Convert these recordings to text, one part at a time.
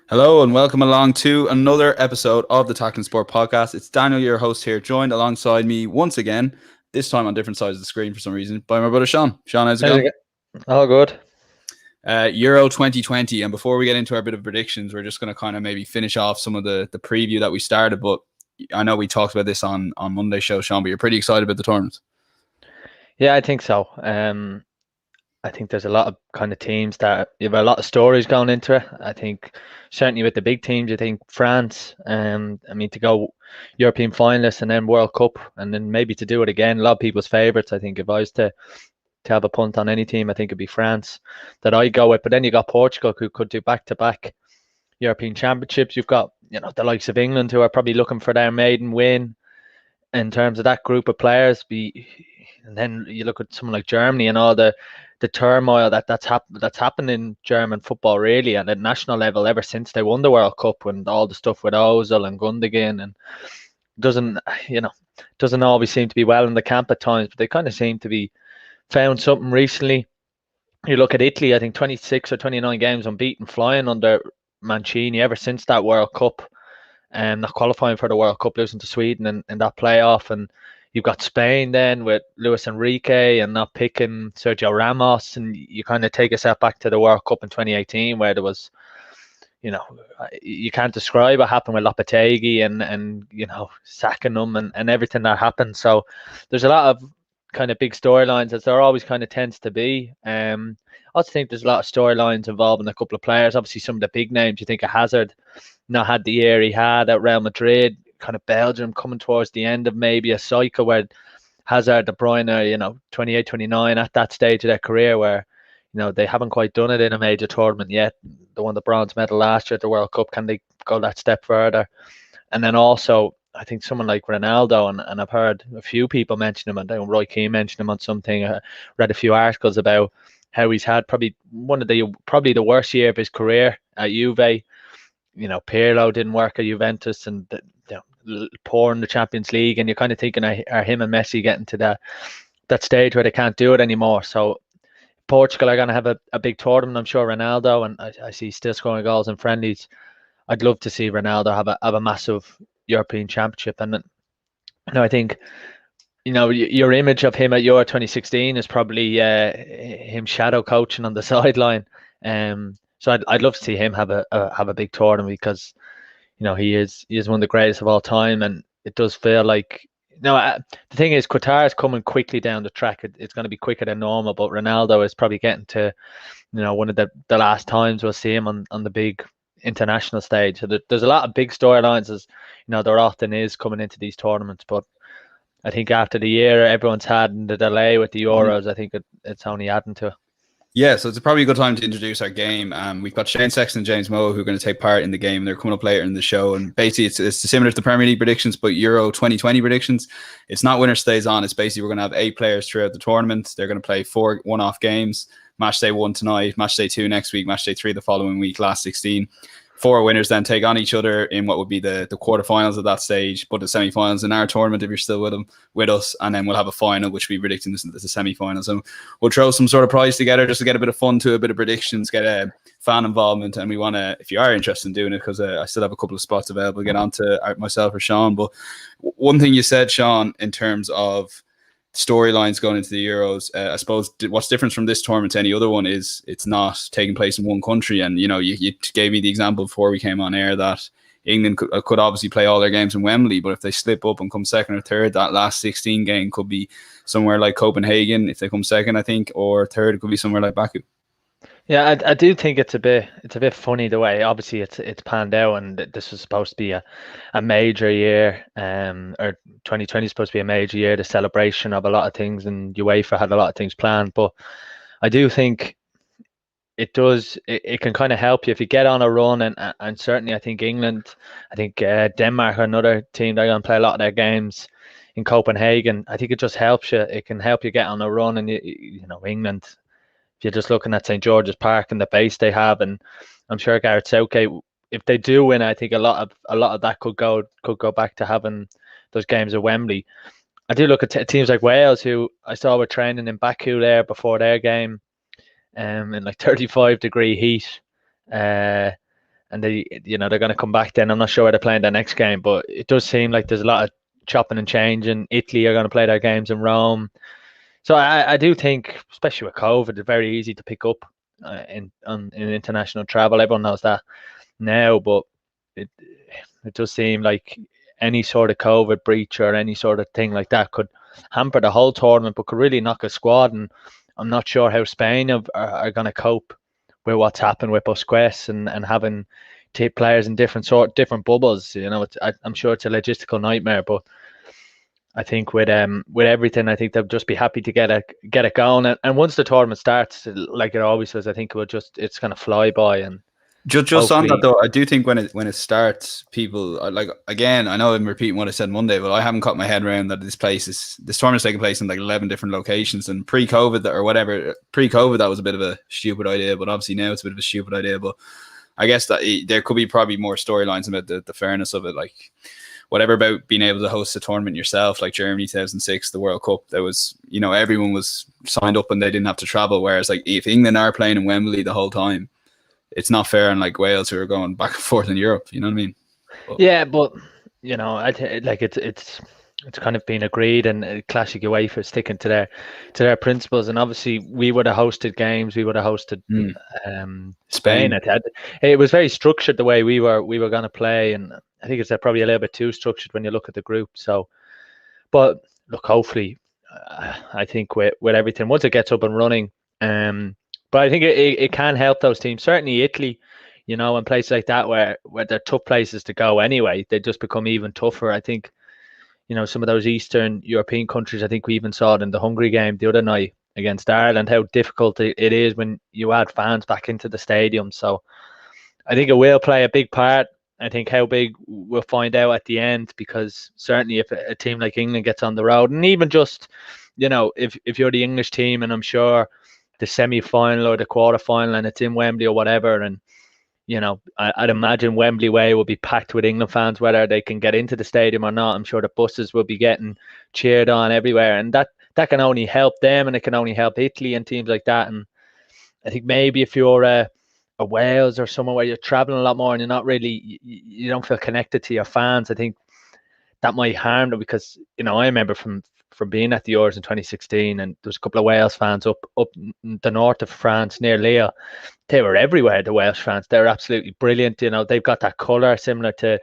Hello and welcome along to another episode of the Tackling Sport podcast. It's Daniel, your host here, joined alongside me once again, this time on different sides of the screen for some reason, by my brother Sean. Sean, how's it How's it going? All good. Euro 2020, and before we get into our bit of predictions, we're just going to kind of maybe finish off some of the preview that we started, but I know we talked about this on Monday's show, Sean, but you're pretty excited about the tournament. Yeah, I think so. I think there's a lot of kind of teams that you have a lot of stories going into it. I think certainly with the big teams, you think France, to go European finalists and then World Cup and then maybe to do it again. A lot of people's favourites. I think if I was to have a punt on any team, I think it'd be France that I go with. But then you got Portugal who could do back-to-back European championships. You've got, the likes of England who are probably looking for their maiden win in terms of that group of players. And then you look at someone like Germany and all the turmoil that's happened in German football really at a national level ever since they won the World Cup, and all the stuff with Ozil and Gundogan, and doesn't doesn't always seem to be well in the camp at times, but they kind of seem to be found something recently. You look at Italy, I think 26 or 29 games unbeaten, flying under Mancini ever since that World Cup, and not qualifying for the World Cup, losing to Sweden in that playoff. And you've got Spain then with Luis Enrique and not picking Sergio Ramos, and you kind of take a step back to the World Cup in 2018 where there was, you can't describe what happened with Lopetegui and sacking them and everything that happened. So there's a lot of kind of big storylines, as there always kind of tends to be. I also think there's a lot of storylines involving a couple of players. Obviously, some of the big names. You think of Hazard, not had the year he had at Real Madrid. Kind of Belgium coming towards the end of maybe a cycle where Hazard, De Bruyne, 28, 29 at that stage of their career where, they haven't quite done it in a major tournament yet. They won the bronze medal last year at the World Cup. Can they go that step further? And then also, I think someone like Ronaldo, and I've heard a few people mention him, and Roy Keane mentioned him on something. I read a few articles about how he's had probably the worst year of his career at Juve. Pirlo didn't work at Juventus, and poor in the Champions League, and you're kind of thinking, are him and Messi getting to that stage where they can't do it anymore? So Portugal are going to have a big tournament. I'm sure Ronaldo, and I see still scoring goals in friendlies. I'd love to see Ronaldo have a massive European Championship, and I think your image of him at Euro 2016 is probably him shadow coaching on the sideline. So I'd love to see him have a big tournament because he is one of the greatest of all time, and it does feel like the thing is Qatar is coming quickly down the track. It's going to be quicker than normal, but Ronaldo is probably getting to one of the last times we'll see him on the big international stage. So there's a lot of big storylines, as there often is coming into these tournaments. But I think after the year everyone's had and the delay with the Euros, I think it's only adding to it. Yeah, so it's probably a good time to introduce our game. We've got Shane Sexton and James Mouatt who are going to take part in the game. They're coming up later in the show, and basically it's similar to the Premier League predictions, but Euro 2020 predictions. It's not winner stays on. It's basically we're going to have 8 players throughout the tournament. They're going to play 4 one-off games. Matchday 1 tonight, Matchday 2 next week, Matchday 3 the following week, last 16. 4 winners then take on each other in what would be the quarterfinals at that stage, but the semi-finals in our tournament if you're still with us, and then we'll have a final which we'll be predicting as the semi-finals. And we'll throw some sort of prize together just to get a bit of fun to a bit of predictions, get a fan involvement, and we want to, if you are interested in doing it, because I still have a couple of spots available, get on to myself or Sean. But one thing you said, Sean, in terms of storylines going into the Euros, I suppose what's different from this tournament to any other one is it's not taking place in one country. And you gave me the example before we came on air that England could obviously play all their games in Wembley, but if they slip up and come second or third, that last 16 game could be somewhere like Copenhagen if they come second, I think, or third it could be somewhere like Baku. Yeah, I do think it's a bit funny the way obviously it's panned out, and this was supposed to be a major year, or 2020 is supposed to be a major year, the celebration of a lot of things, and UEFA had a lot of things planned. But I do think it can kind of help you if you get on a run, and certainly I think England, I think Denmark are another team. They're going to play a lot of their games in Copenhagen. I think it just helps you. It can help you get on a run, and England, if you're just looking at St. George's Park and the base they have, and I'm sure Gareth Southgate, if they do win, I think a lot of that could go back to having those games at Wembley. I do look at teams like Wales, who I saw were training in Baku there before their game, in like 35-degree heat, and they're going to come back then. I'm not sure where they're playing their next game, but it does seem like there's a lot of chopping and changing. Italy are going to play their games in Rome. So I do think, especially with COVID, it's very easy to pick up in international travel. Everyone knows that now, but it does seem like any sort of COVID breach or any sort of thing like that could hamper the whole tournament, but could really knock a squad. And I'm not sure how Spain are going to cope with what's happened with Busquets and having players in different bubbles. I'm sure it's a logistical nightmare, but I think with everything, I think they'll just be happy to get it going. And once the tournament starts, like it always does, I think it's going to fly by. And just on that though, I do think when it starts, people are like, again, I know I'm repeating what I said Monday, but I haven't caught my head around that this tournament's taking place in like 11 different locations, and pre-COVID that was a bit of a stupid idea, but obviously now it's a bit of a stupid idea. But I guess that there could be probably more storylines about the fairness of it, like whatever about being able to host a tournament yourself, like Germany 2006, the World Cup. There was, everyone was signed up and they didn't have to travel. Whereas like if England are playing in Wembley the whole time, it's not fair on like Wales who are going back and forth in Europe. You know what I mean? Yeah, but it's kind of been agreed, and classic UEFA sticking to their principles. And obviously, we would have hosted games. We would have hosted Spain. It was very structured the way we were going to play, and I think it's probably a little bit too structured when you look at the group. So, but look, hopefully, I think with everything, once it gets up and running, but I think it can help those teams. Certainly Italy, and places like that where they're tough places to go anyway, they just become even tougher. I think, some of those Eastern European countries, I think we even saw it in the Hungary game the other night against Ireland, how difficult it is when you add fans back into the stadium. So I think it will play a big part. I think how big we'll find out at the end, because certainly if a team like England gets on the road, and even just, if you're the English team, and I'm sure the semi-final or the quarter-final and it's in Wembley or whatever, and I'd imagine Wembley Way will be packed with England fans, whether they can get into the stadium or not. I'm sure the buses will be getting cheered on everywhere, and that can only help them, and it can only help Italy and teams like that. And I think maybe if you're a Wales or somewhere where you're traveling a lot more and you're not really, you don't feel connected to your fans, I think that might harm them, because I remember from being at the Euros in 2016, and there was a couple of Wales fans up the north of France near Lille. They were everywhere, the Welsh fans. They're absolutely brilliant. They've got that colour similar to,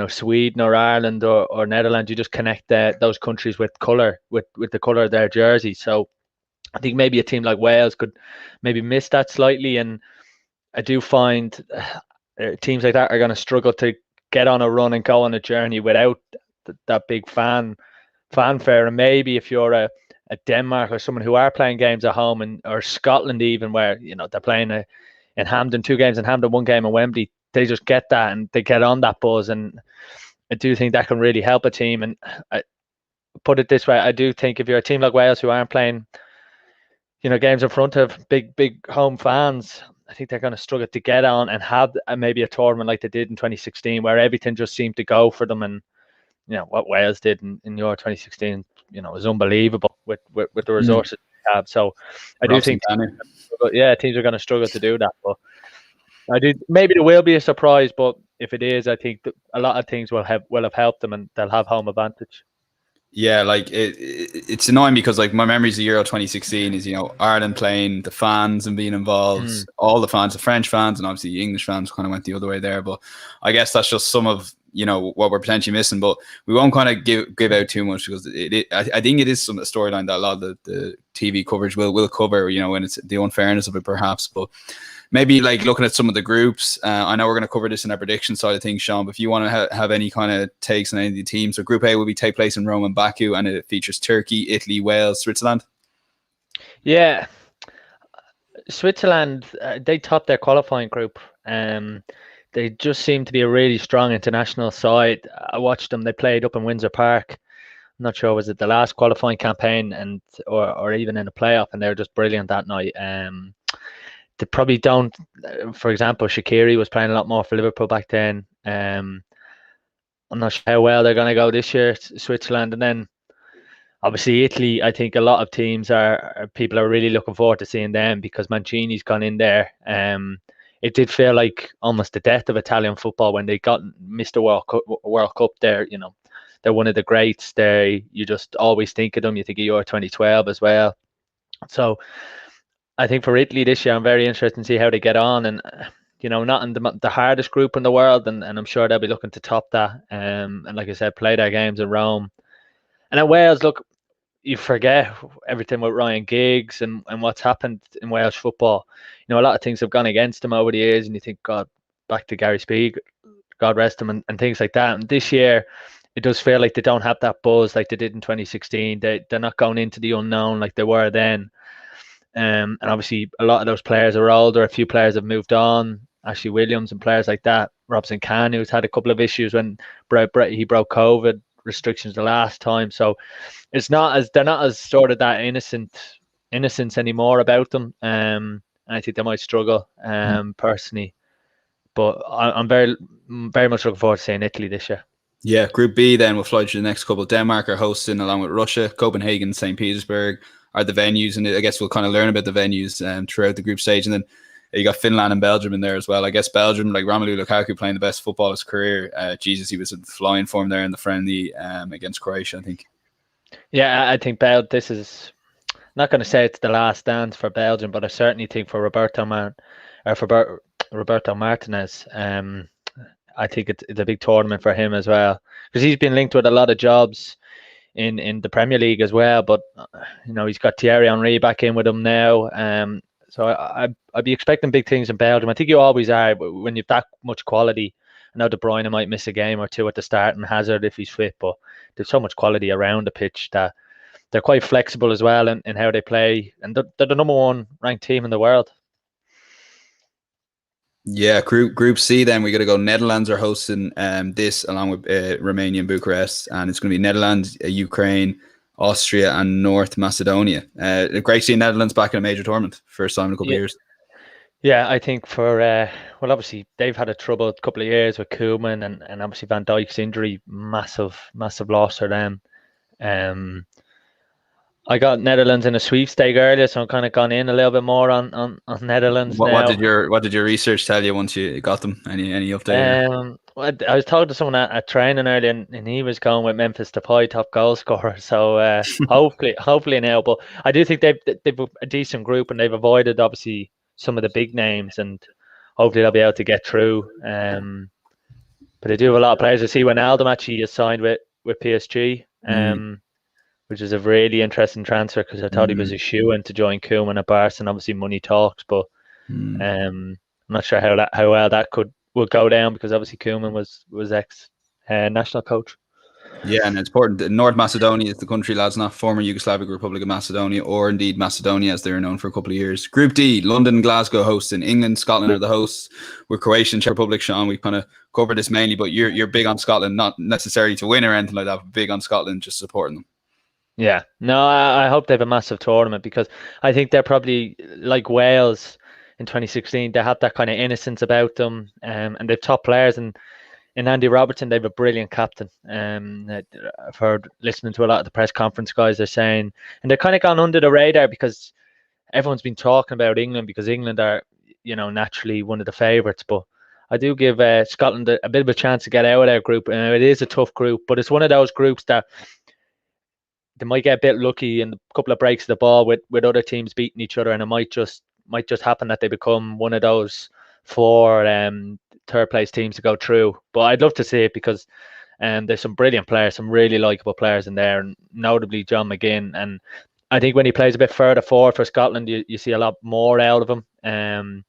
Sweden or Ireland or Netherlands. You just connect those countries with colour, with the colour of their jersey. So I think maybe a team like Wales could maybe miss that slightly. And I do find teams like that are going to struggle to get on a run and go on a journey without that big fanfare. And maybe if you're a Denmark or someone who are playing games at home, or Scotland even, where they're playing in Hampden, 2 games in Hampden, 1 game in Wembley, they just get that and they get on that buzz. And I do think that can really help a team. And I put it this way, I do think if you're a team like Wales who aren't playing games in front of big home fans, I think they're going to struggle to get on and have maybe a tournament like they did in 2016, where everything just seemed to go for them. And what Wales did in Euro 2016, was unbelievable with the resources they have. So I do think, teams are going to struggle to do that. But maybe there will be a surprise. But if it is, I think a lot of things will have helped them, and they'll have home advantage. Yeah, like it's annoying because like my memories of Euro 2016 is Ireland playing, the fans and being involved, all the fans, the French fans, and obviously the English fans kind of went the other way there. But I guess that's just some of what we're potentially missing. But we won't kind of give out too much, because I think it is some storyline that a lot of the TV coverage will cover. When it's the unfairness of it, perhaps. But maybe like looking at some of the groups, I know we're going to cover this in our prediction side of things, Sean, but if you want to have any kind of takes on any of the teams. So Group A will take place in Rome and Baku, and it features Turkey, Italy, Wales, Switzerland. Yeah, Switzerland, they topped their qualifying group. They just seem to be a really strong international side. I watched them. They played up in Windsor Park. I'm not sure, was it the last qualifying campaign or even in the playoff, and they were just brilliant that night. They probably don't. For example, Shaqiri was playing a lot more for Liverpool back then. I'm not sure how well they're going to go this year, Switzerland. And then obviously Italy, I think a lot of people are really looking forward to seeing them, because Mancini's gone in there. it did feel like almost the death of Italian football when they missed the World Cup there. You know, they're one of the greats. You just always think of them. You think of Euro 2012 as well. So I think for Italy this year, I'm very interested to see how they get on. And you know, not in the hardest group in the world, and I'm sure they'll be looking to top that. And like I said, play their games in Rome. And at Wales, look, you forget everything with Ryan Giggs and what's happened in Welsh football. You know, a lot of things have gone against him over the years, and you think, God, back to Gary Speed, God rest him, and things like that. And this year, it does feel like they don't have that buzz like they did in 2016. They're not going into the unknown like they were then. And obviously, a lot of those players are older. A few players have moved on. Ashley Williams and players like that. Robson Khan, who's had a couple of issues when he broke COVID restrictions the last time. So they're not as sort of that innocence anymore about them. And I think they might struggle personally. But I'm very, very much looking forward to seeing Italy this year. Yeah, Group B then will fly to the next couple. Denmark are hosting along with Russia. Copenhagen, St. Petersburg are the venues, and I guess we'll kind of learn about the venues throughout the group stage. And then you got Finland and Belgium in there as well. I guess Belgium, like Romelu Lukaku playing the best football of his career. Jesus, he was in flying form there in the friendly against Croatia, I think. Yeah, I think this is not going to say it's the last dance for Belgium, but I certainly think for Roberto Martinez, I think it's a big tournament for him as well, because he's been linked with a lot of jobs in the Premier League as well. But you know, he's got Thierry Henry back in with him now. So I'd be expecting big things in Belgium. I think you always are when you've that much quality. I know De Bruyne might miss a game or two at the start, and Hazard if he's fit, but there's so much quality around the pitch that they're quite flexible as well in how they play, and they're the number one ranked team in the world. Yeah, Group C then we got to go. Netherlands are hosting this along with Romania and Bucharest, and it's going to be Netherlands, Ukraine, Austria, and North Macedonia. Great to see Netherlands back in a major tournament, first time in a couple of years. Yeah, I think for well, obviously they've had a troubled couple of years with Koeman and obviously Van Dijk's injury, massive loss for them. I got Netherlands in a sweepstake earlier, so I'm kind of gone in a little bit more on Netherlands now. What did your research tell you once you got them? Any update? I was talking to someone at training earlier, and he was going with Memphis Depay top goal scorer. So hopefully now, but I do think they've a decent group, and they've avoided obviously some of the big names, and hopefully they'll be able to get through. But they do have a lot of players. I see Wijnaldum actually is signed with PSG. Which is a really interesting transfer, because I thought he was a shoe-in to join Koeman at Barca, and obviously money talks, but I'm not sure how well that would go down, because obviously Koeman was ex national coach. Yeah, and it's important. North Macedonia is the country, lads, not former Yugoslavic Republic of Macedonia, or indeed Macedonia, as they were known for a couple of years. Group D, London and Glasgow hosting. England, Scotland are the hosts. With Croatia and Czech Republic, Sean, we kind of covered this mainly, but you're big on Scotland, not necessarily to win or anything like that, but big on Scotland, just supporting them. Yeah, no, I hope they have a massive tournament, because I think they're probably like Wales in 2016. They have that kind of innocence about them, and they've top players. And in Andy Robertson, they have a brilliant captain. I've heard, listening to a lot of the press conference guys, they're saying, and they're kind of gone under the radar because everyone's been talking about England, because England are, you know, naturally one of the favourites. But I do give Scotland a bit of a chance to get out of their group. It is a tough group, but it's one of those groups that they might get a bit lucky in a couple of breaks of the ball with other teams beating each other, and it might just happen that they become one of those 4 third place teams to go through. But I'd love to see it, because there's some brilliant players, some really likeable players in there, and notably John McGinn. And I think when he plays a bit further forward for Scotland, you see a lot more out of him.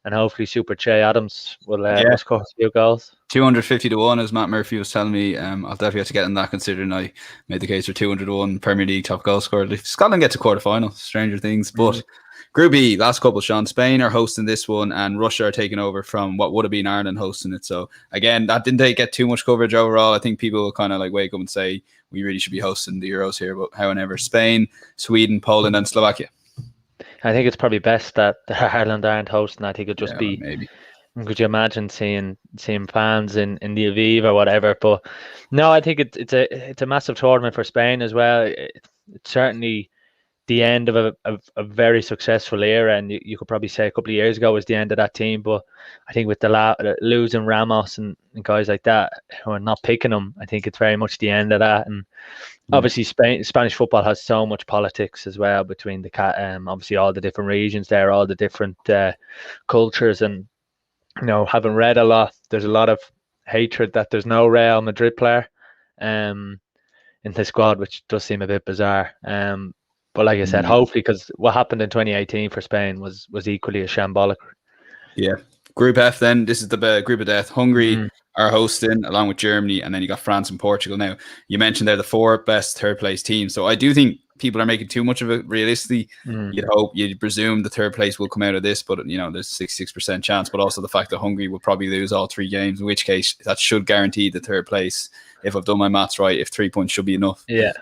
And hopefully Super Che Adams will score a few goals. 250 to 1, as Matt Murphy was telling me. I'll definitely have to get in that, considering I made the case for 200 to 1 Premier League top goal scorer. If Scotland gets a quarter final, stranger things. But Group E, last couple, Sean. Spain are hosting this one, and Russia are taking over from what would have been Ireland hosting it. So again, that didn't get too much coverage overall. I think people will kind of like wake up and say we really should be hosting the Euros here. But however, Spain, Sweden, Poland, and Slovakia. I think it's probably best that Ireland aren't hosting. I think it'd just be maybe. Could you imagine seeing fans in the Aviv or whatever? But no, I think it's a massive tournament for Spain as well. It's certainly the end of a very successful era, and you could probably say a couple of years ago was the end of that team. But I think with the losing Ramos and guys like that who are not picking them, I think it's very much the end of that. And obviously, Spanish football has so much politics as well between obviously all the different regions there, all the different cultures, and having read a lot, there's a lot of hatred that there's no Real Madrid player in the squad, which does seem a bit bizarre. But like I said, hopefully, because what happened in 2018 for Spain was equally as shambolic. Yeah. Group F then, this is the group of death. Hungary are hosting along with Germany, and then you got France and Portugal. Now, you mentioned they're the 4 best third place teams. So I do think people are making too much of it realistically. You'd presume the third place will come out of this, but there's 66% chance, but also the fact that Hungary will probably lose all 3 games, in which case that should guarantee the third place. If I've done my maths right, if 3 points should be enough. Yeah.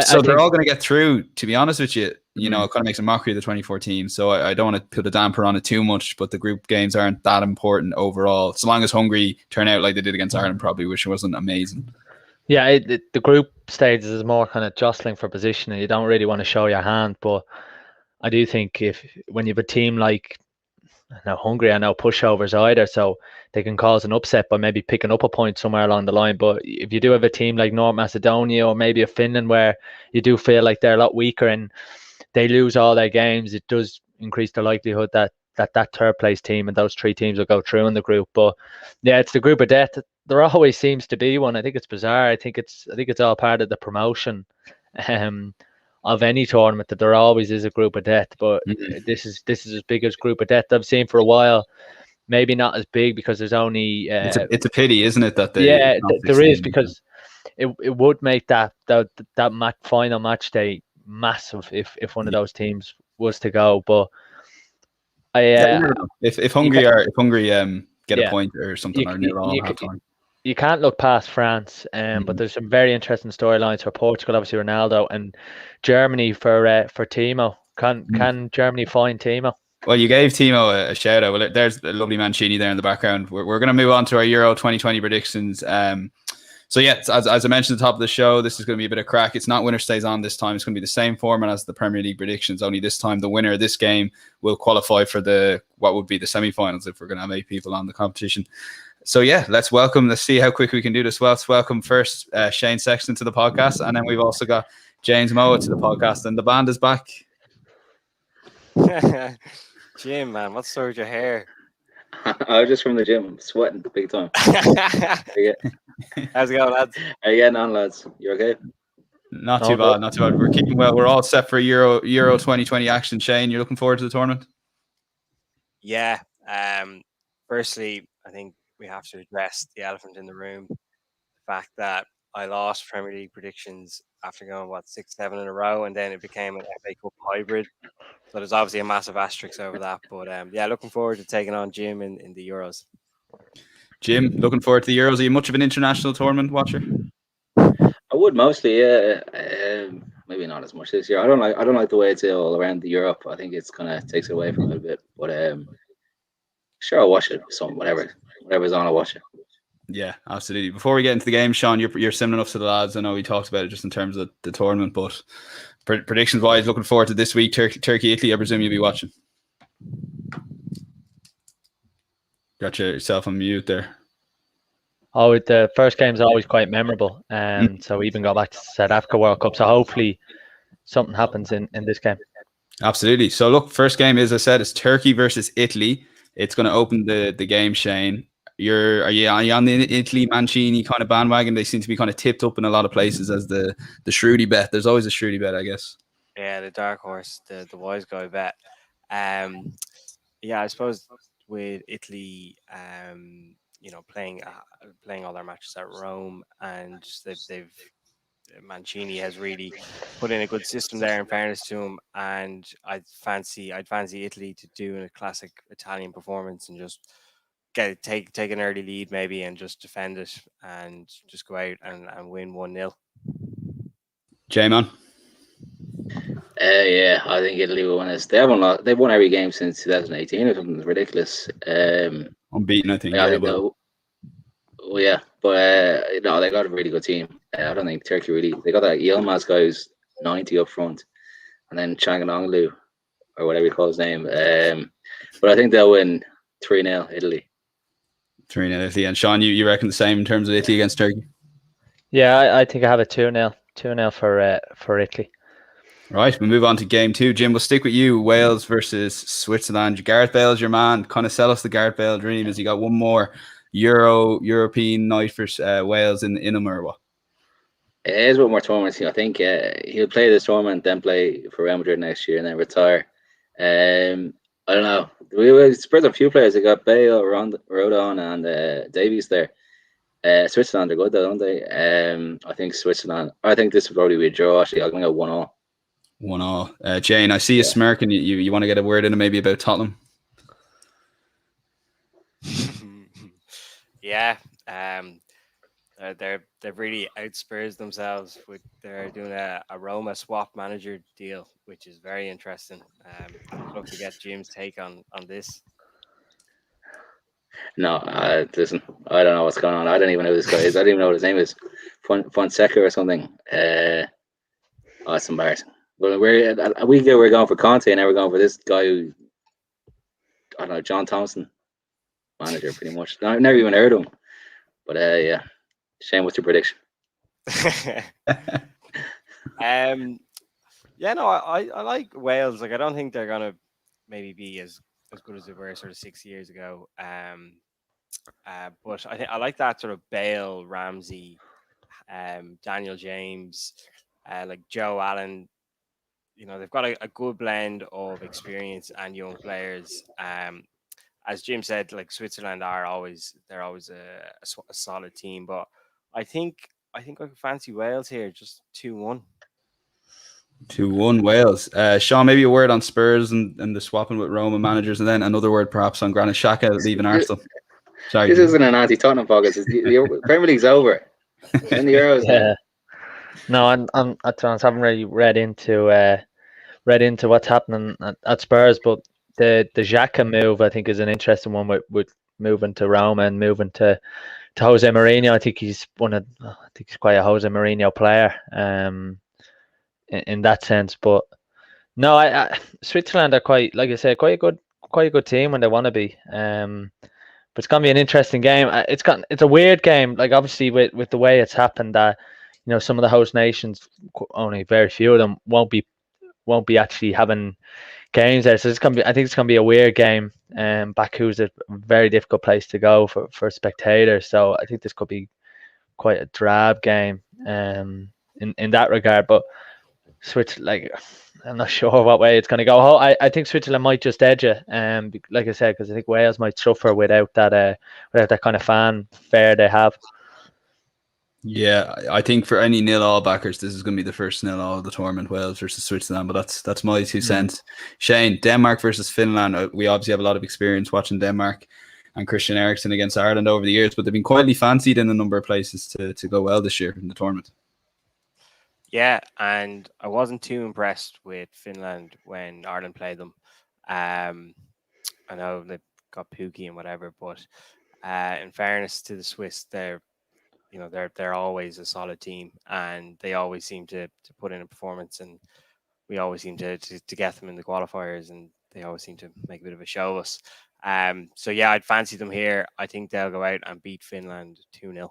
So they're all going to get through, to be honest with you. It kind of makes a mockery of the 24 teams. So I don't want to put a damper on it too much, but the group games aren't that important overall. So long as Hungary turn out like they did against Ireland, probably, which wasn't amazing. Yeah, the group stages is more kind of jostling for position, and you don't really want to show your hand. But I do think when you have a team like Hungary are no pushovers either, so they can cause an upset by maybe picking up a point somewhere along the line. But if you do have a team like North Macedonia or maybe a Finland where you do feel like they're a lot weaker and they lose all their games, it does increase the likelihood that third place team and those 3 teams will go through in the group. But yeah, it's the group of death. There always seems to be one. I think it's bizarre. I think it's all part of the promotion of any tournament, that there always is a group of death. But this is as big as group of death I've seen for a while. Maybe not as big because there's only it's a pity, isn't it, that there is, because it would make that final match day massive if one of those teams was to go. But if Hungary get a point or something, or nil all half-time. You can't look past France, but there's some very interesting storylines for Portugal, obviously Ronaldo, and Germany for Timo. Can Germany find Timo? Well, you gave Timo a shout out. Well, there's a lovely Mancini there in the background. We're going to move on to our Euro 2020 predictions. So yeah, as I mentioned at the top of the show, this is going to be a bit of crack. It's not winner stays on this time. It's going to be the same format as the Premier League predictions, only this time the winner of this game will qualify for what would be the semi-finals if we're going to have 8 people on the competition. So yeah, let's see how quick we can do this. Well, let's welcome first Shane Sexton to the podcast, and then we've also got James Mouatt to the podcast, and the band is back. Jim, man, what's the story with your hair? I was just from the gym. I'm sweating big time. How's it going, lads? How you getting on, lads? You okay? Not too bad. We're keeping well. We're all set for Euro 2020 action. Shane, you're looking forward to the tournament? Yeah. Firstly, I think we have to address the elephant in the room. The fact that I lost Premier League predictions after going, 6-7 in a row, and then it became an FA Cup hybrid. So there's obviously a massive asterisk over that. But yeah, looking forward to taking on Jim in the Euros. Jim, looking forward to the Euros. Are you much of an international tournament watcher? I would mostly, yeah. Maybe not as much this year. I don't like the way it's all around Europe. I think it's kind of takes it away from it a little bit. But sure, I'll watch it. Whatever's on, I'll watch it. Yeah, absolutely. Before we get into the game, Sean, you're similar enough to the lads. I know we talked about it just in terms of the tournament, but predictions wise, looking forward to this week. Turkey, Italy. I presume you'll be watching. Got yourself on mute there. Oh, the first game is always quite memorable, so we even got back to South Africa World Cup. So hopefully something happens in this game. Absolutely. So look, first game, as I said, is Turkey versus Italy. It's going to open the game, Shane. Are you on the Italy Mancini kind of bandwagon? They seem to be kind of tipped up in a lot of places as the Shrewdy bet. There's always a Shrewdy bet, I guess. Yeah, the dark horse, the wise guy bet. Yeah, I suppose with Italy, playing all their matches at Rome, and they've Mancini has really put in a good system there, in fairness to him, and I'd fancy Italy to do a classic Italian performance and just take an early lead maybe and just defend it and just go out and win 1-0. J-Man? Yeah, I think Italy will win this. They've won every game since 2018 or something. It's ridiculous. Unbeaten, I think. But no, they got a really good team. I don't think Turkey really. They got that Yilmaz guy who's 90 up front, and then Changanonglu, or whatever you call his name. But I think they'll win 3-0 Italy. 3-0 Italy. And Sean, you reckon the same in terms of Italy against Turkey? Yeah, I think I have a 2-0. 2-0 for Italy. Right, we'll move on to game 2. Jim, we'll stick with you. Wales versus Switzerland. Gareth Bale's your man. Kind of sell us the Gareth Bale dream. Has he got one more European night for Wales in him, or what? It is one more tournaments. I think he'll play this tournament, then play for Real Madrid next year, and then retire. I don't know. We Spurs have a few players. They got Bale, Rodon, and Davies there. Switzerland are good though, don't they? I think Switzerland. I think this will probably be a draw. Actually, I'm gonna go 1-1. 1-1. Jane, I see you smirking. You want to get a word in maybe about Tottenham? Yeah. They've really outspurs themselves with they're doing a Roma swap manager deal, which is very interesting. I'd love to get Jim's take on this. No, listen, I don't know what's going on. I don't even know who this guy is. I don't even know what his name is. Fonseca or something. Oh, it's embarrassing. Well, a week ago we're going for Conte, and now we're going for this guy who, I don't know, John Thompson, manager, pretty much. I've never even heard of him. But yeah, Shane, what's your prediction? Yeah, no, I like Wales. Like, I don't think they're gonna maybe be as good as they were sort of 6 years ago. But I think I like that sort of Bale, Ramsey, Daniel James, like Joe Allen. You know, they've got a good blend of experience and young players. As Jim said, like Switzerland they're always a solid team. But I think I could fancy Wales here, just 2-1. 2-1 Wales. Sean, maybe a word on Spurs and the swapping with Roma managers, and then another word perhaps on Granit Xhaka leaving Arsenal. Sorry, this isn't an anti-Tottenham podcast. The Premier League's over. In the Euros. Yeah. No, I haven't really read into what's happening at Spurs, but the Xhaka move I think is an interesting one with moving to Roma and moving to Jose Mourinho. I think he's quite a Jose Mourinho player. In that sense, but no, I Switzerland are quite, like I said, quite a good team when they want to be. But it's gonna be an interesting game. It's a weird game. Like obviously with the way it's happened, that some of the host nations, only very few of them won't be actually having games there. So I think it's gonna be a weird game. Baku's a very difficult place to go for spectators. So I think this could be quite a drab game. In that regard, but. I'm not sure what way it's going to go. I think Switzerland might just edge it, like I said, because I think Wales might suffer without that kind of fanfare they have. Yeah, I think for any 0-0 backers, this is going to be the first 0-0 of the tournament, Wales versus Switzerland. But that's my 2 cents. Shane, Denmark versus Finland. We obviously have a lot of experience watching Denmark and Christian Eriksen against Ireland over the years, but they've been quietly fancied in a number of places to go well this year in the tournament. Yeah, and I wasn't too impressed with Finland when Ireland played them. I know they've got Pukki and whatever, but in fairness to the Swiss, they're always a solid team, and they always seem to put in a performance, and we always seem to get them in the qualifiers, and they always seem to make a bit of a show of us. So yeah, I'd fancy them here. I think they'll go out and beat Finland 2-0.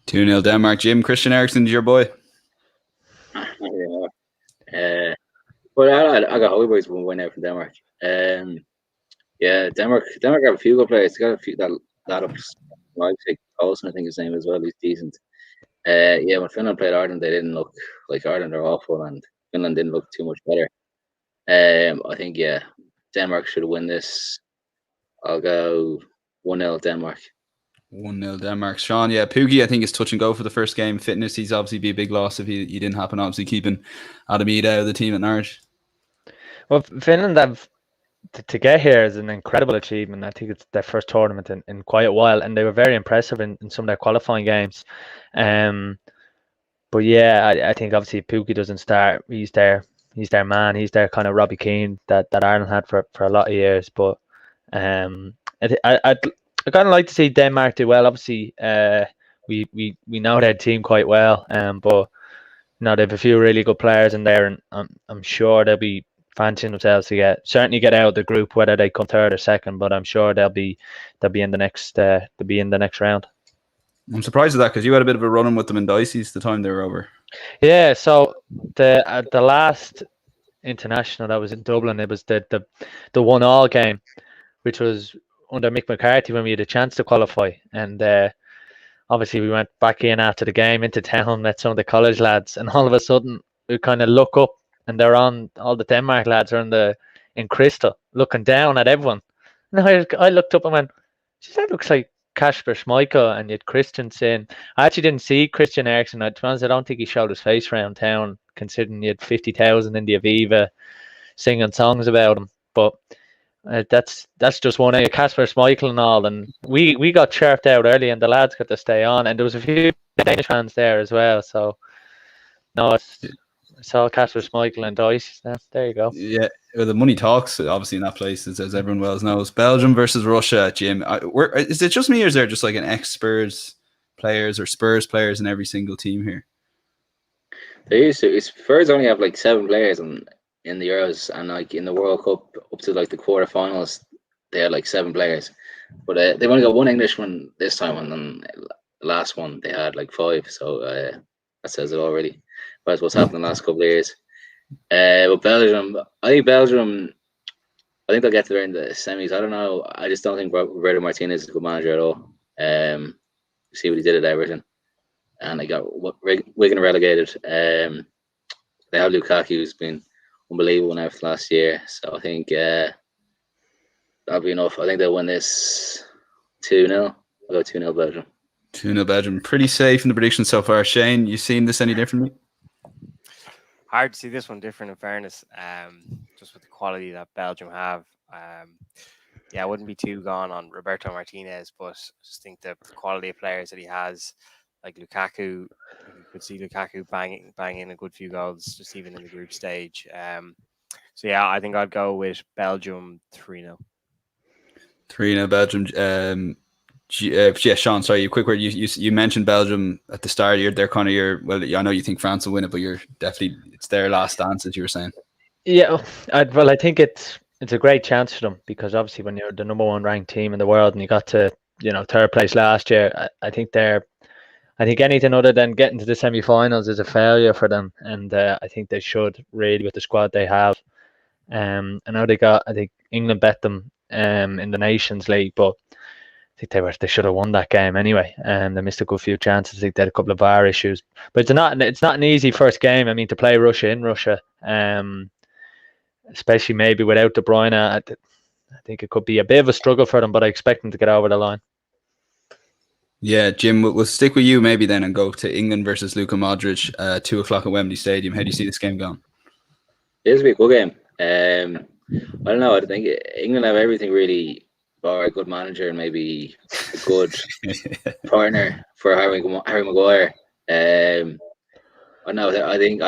2-0 Denmark. Jim, Christian Eriksen's your boy. But I got Hollywood's one win out from Denmark. Yeah, Denmark have a few good players. They got a few that up Leipzig. Olsen, I think his name as well. He's decent. Yeah, when Finland played Ireland, they didn't look like Ireland are awful, and Finland didn't look too much better. I think Denmark should win this. I'll go 1-0 Denmark. 1-0 Denmark. Sean, yeah, Pukki I think is touch and go for the first game. Fitness, he's obviously be a big loss if he didn't happen. Obviously keeping Adam Eade out of the team at Norwich. Well, Finland to get here is an incredible achievement. I think it's their first tournament in quite a while, and they were very impressive in some of their qualifying games. But yeah, I think obviously Pukki doesn't start. He's their man. He's their kind of Robbie Keane that Ireland had for a lot of years. But I kind of like to see Denmark do well. Obviously, we know their team quite well. But they have a few really good players in there, and I'm sure they'll be fancying themselves to certainly get out of the group, whether they come third or second. But I'm sure they'll be in the next round. I'm surprised at that because you had a bit of a run-in with them in Dicey's the time they were over. Yeah, so the last international that was in Dublin, it was the 1-1 game, which was under Mick McCarthy when we had a chance to qualify, and obviously we went back in after the game into town, met some of the college lads, and all of a sudden we kind of look up and they're on, all the Denmark lads are in Crystal looking down at everyone. And I looked up and went, geez, that looks like Kasper Schmeichel, and yet Christensen. I actually didn't see Christian Eriksen. To be honest, I don't think he showed his face around town, considering he had 50,000 in the Aviva singing songs about him. But that's just one area, Kasper Schmeichel and all. And we got chirped out early, and the lads got to stay on. And there was a few Danish fans there as well. So no, I saw Kasper Schmeichel and Dice. There you go. Yeah, the money talks, obviously, in that place, as everyone well knows. Belgium versus Russia, Jim. Is it just me, or is there just like an ex-Spurs players or Spurs players in every single team here? There used to. Spurs only have like 7 players in the Euros, and like in the World Cup up to like the quarterfinals, they had like 7 players. But they've only got 1 Englishman this time, and then the last one they had like 5. So that says it already. That's what's happened in the last couple of years. But Belgium, I think they'll get to in the semis. I don't know. I just don't think Roberto Martinez is a good manager at all. See what he did at Everton, and they got Wigan relegated. They have Lukaku, who's been unbelievable now for the last year. So I think that'll be enough. I think they'll win this 2-0. I'll go 2-0 Belgium. 2-0 Belgium. Pretty safe in the prediction so far. Shane, you seen this any differently? Hard to see this one different, in fairness, just with the quality that Belgium have. I wouldn't be too gone on Roberto Martinez, but I just think the quality of players that he has, like Lukaku, you could see Lukaku banging a good few goals, just even in the group stage. I think I'd go with Belgium 3-0. 3-0 Belgium. Sean, sorry, quick word. You mentioned Belgium at the start. They're kind of your. Well, I know you think France will win it, but it's their last dance, as you were saying. Yeah, I think it's a great chance for them, because obviously when you're the number 1 ranked team in the world and you got to 3rd place last year, I think anything other than getting to the semi-finals is a failure for them, and I think they should really with the squad they have. I know I think England bet them in the Nations League, but I think they should have won that game anyway, and they missed a good few chances. I think they had a couple of VAR issues, but it's not an easy first game. I mean, to play Russia in Russia, especially maybe without De Bruyne, I think it could be a bit of a struggle for them. But I expect them to get over the line. Yeah, Jim, we'll stick with you maybe then and go to England versus Luka Modric, 2:00 at Wembley Stadium. How do you see this game going? It's a big good game. I don't know. I think England have everything really. Or a good manager and maybe a good partner for Harry Maguire. I think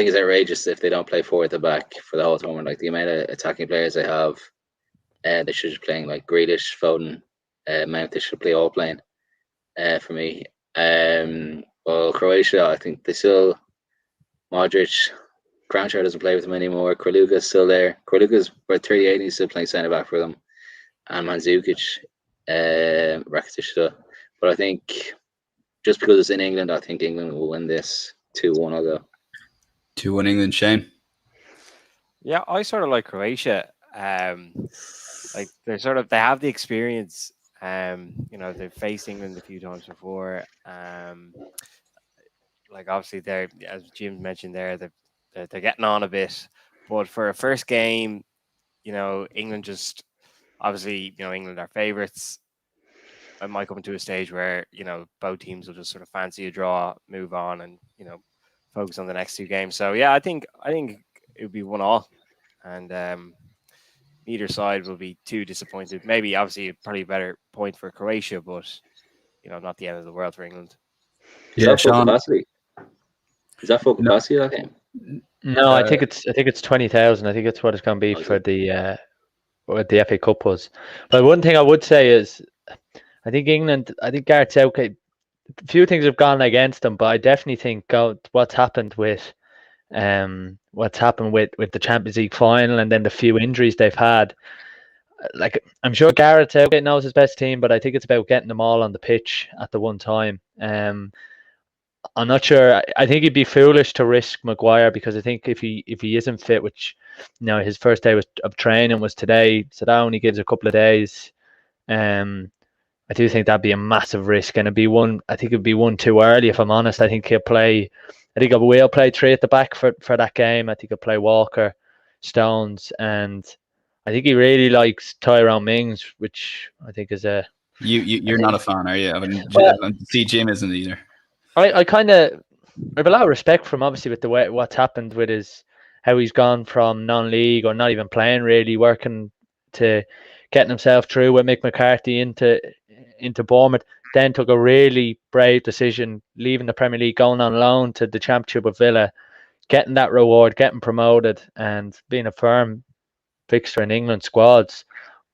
it's outrageous if they don't play 4 at the back for the whole tournament. Like the amount of attacking players they have, they should be playing like Grealish, Foden, Mount. They should play all playing. For me, well, Croatia, I think they still Modric. Kranjčar doesn't play with them anymore. Kraljuka's still there. Kraljuka's about 38. He's still playing centre back for them. And Mandzukic, Rakitic. But I think just because it's in England, I think England will win this 2-1. I'll go 2-1 England. Shane? Yeah, I sort of like Croatia. Like they have the experience. They've faced England a few times before. Like obviously they're, as Jim mentioned there, they're getting on a bit. But for a first game, England just. Obviously, England are favourites. It might come to a stage where, both teams will just sort of fancy a draw, move on, and, focus on the next 2 games. So, yeah, I think it would be 1-1. And neither side will be too disappointed. Maybe, obviously, probably a better point for Croatia, but, not the end of the world for England. Is that full capacity, that game? No, I think it's 20,000. I think it's what it's going to be for the... what the FA Cup was. But one thing I would say is I think Gareth Southgate a few things have gone against them, but I definitely think what's happened with the Champions League final and then the few injuries they've had. Like, I'm sure Gareth Southgate knows his best team, but I think it's about getting them all on the pitch at the one time. I'm not sure. I think he'd be foolish to risk Maguire, because I think if he isn't fit, which his first day of training was today, so that only gives a couple of days. I do think that'd be a massive risk, and I think it'd be one too early, if I'm honest. I think I will play three at the back for that game. I think he'll play Walker, Stones, and I think he really likes Tyrone Mings, which I think is a. You're not a fan, are you? I mean, see, Jim isn't either. I have a lot of respect for him, obviously, with the way what's happened with how he's gone from non-league or not even playing, really working to getting himself through with Mick McCarthy into Bournemouth, then took a really brave decision, leaving the Premier League, going on loan to the Championship with Villa, getting that reward, getting promoted, and being a firm fixture in England squads.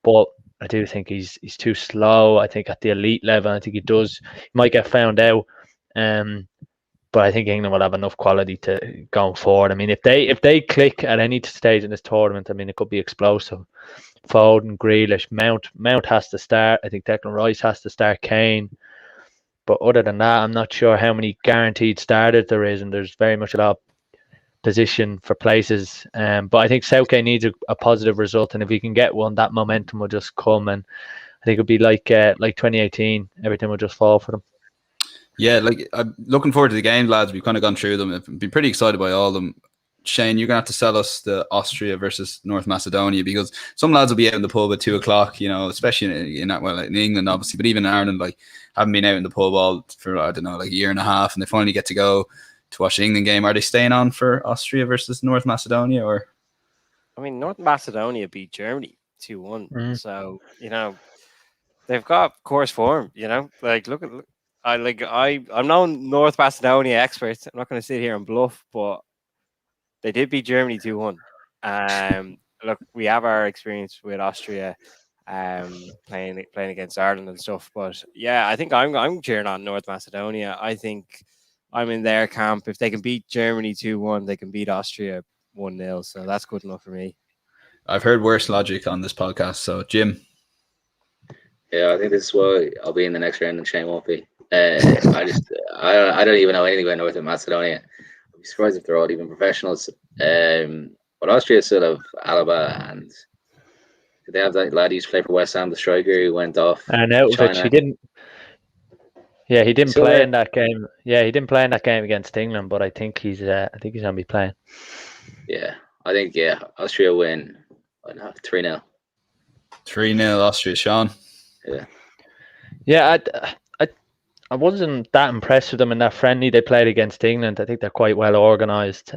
But I do think he's too slow. I think at the elite level, I think he might get found out. But I think England will have enough quality to going forward. I mean, if they click at any stage in this tournament, I mean, it could be explosive. Foden, Grealish, Mount has to start. I think Declan Rice has to start. Kane. But other than that, I'm not sure how many guaranteed starters there is, and there's very much a lot of position for places. But I think Southgate needs a positive result, and if he can get one, that momentum will just come, and I think it'll be like 2018. Everything will just fall for them. Yeah, like, I'm looking forward to the game, lads. We've kind of gone through them. I've been pretty excited by all of them. Shane, you're going to have to sell us the Austria versus North Macedonia, because some lads will be out in the pub at 2:00, especially in England, obviously, but even in Ireland, like, haven't been out in the pub all for, I don't know, like a year and a half, and they finally get to go to watch the England game. Are they staying on for Austria versus North Macedonia, or? I mean, North Macedonia beat Germany 2-1, so they've got course form. Like, I'm no North Macedonia expert. I'm not going to sit here and bluff, but they did beat Germany 2-1. Look, we have our experience with Austria, playing against Ireland and stuff. But yeah, I think I'm cheering on North Macedonia. I think I'm in their camp. If they can beat Germany 2-1, they can beat Austria 1-0. So that's good enough for me. I've heard worse logic on this podcast. So, Jim. Yeah, I think this is why I'll be in the next round and Shane won't be. I don't even know anything about North Macedonia. I'd be surprised if they're all even professionals. But Austria still have Alaba, and did they have that lad who used to play for West Ham, the striker who went off? And Outovich, he didn't. Yeah, he didn't play in that game. Yeah, he didn't play in that game against England, but I think he's gonna be playing. Yeah, I think Austria win. I don't know, 3-0. 3-0 Austria, Sean. Yeah, I wasn't that impressed with them in that friendly they played against England. I think they're quite well organised.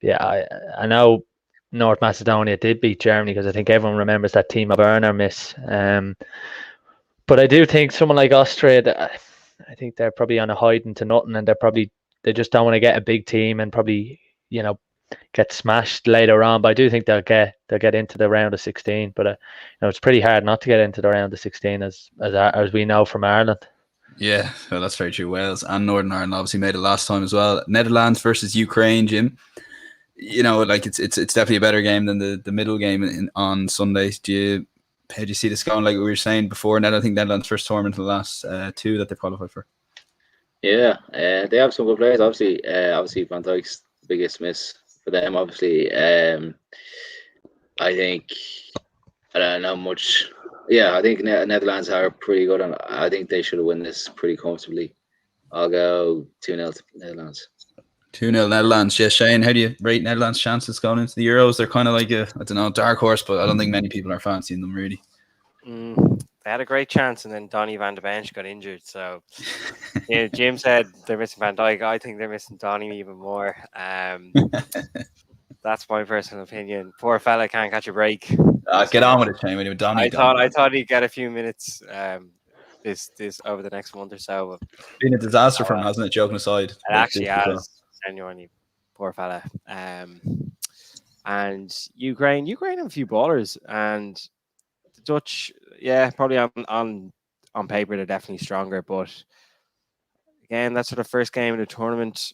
Yeah, I know North Macedonia did beat Germany, because I think everyone remembers that Timo Werner miss. But I do think someone like Austria, I think they're probably on a hiding to nothing, and they just don't want to get a big team and probably get smashed later on. But I do think they'll get into the round of 16. But it's pretty hard not to get into the round of 16, as we know from Ireland. Yeah, well, that's very true. Wales and Northern Ireland obviously made it last time as well. Netherlands versus Ukraine, Jim. Like, it's definitely a better game than the middle game on Sunday. How do you see this going? Like we were saying before, I think Netherlands' first tournament in the last two that they qualified for. Yeah, they have some good players. Obviously, Van Dijk's the biggest miss for them. Obviously, I think I don't know much. Yeah, I think Netherlands are pretty good, and I think they should have won this pretty comfortably. I'll go 2-0 to Netherlands. 2-0 Netherlands. Yeah, Shane, how do you rate Netherlands' chances going into the Euros? They're kind of like a, I don't know, dark horse, but I don't think many people are fancying them really. They had a great chance, and then Donny van de Bench got injured. So, Jim said they're missing Van Dijk. I think they're missing Donny even more. That's my personal opinion. Poor fella can't catch a break. Get on with it, Shane. With Donny, I thought he'd get a few minutes. This over the next month or so. Been a disaster for him, hasn't it? Joking aside, it actually has. Genuinely, poor fella. And Ukraine have a few ballers, and the Dutch, probably on on paper they're definitely stronger. But again, that's sort of first game of the tournament.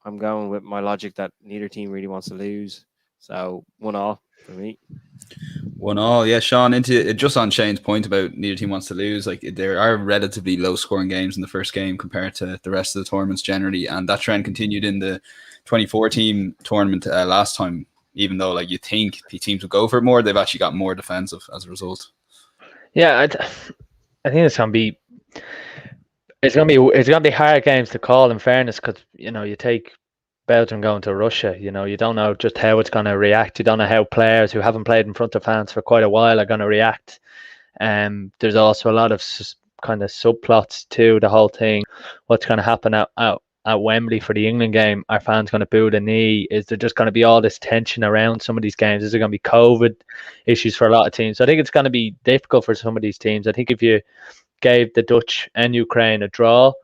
I'm going with my logic that neither team really wants to lose. So 1-1 for me. 1-1, yeah, Sean. Into just on Shane's point about neither team wants to lose. Like there are relatively low scoring games in the first game compared to the rest of the tournaments generally, and that trend continued in the 2014 tournament last time. Even though like you think the teams would go for it more, they've actually got more defensive as a result. Yeah, I think it's gonna be hard games to call. In fairness, because you take Belgium going to Russia. You don't know just how it's going to react. You don't know how players who haven't played in front of fans for quite a while are going to react. There's also a lot of kind of subplots to the whole thing. What's going to happen at Wembley for the England game? Are fans going to boo the knee? Is there just going to be all this tension around some of these games? Is there going to be COVID issues for a lot of teams? So I think it's going to be difficult for some of these teams. I think if you gave the Dutch and Ukraine a draw,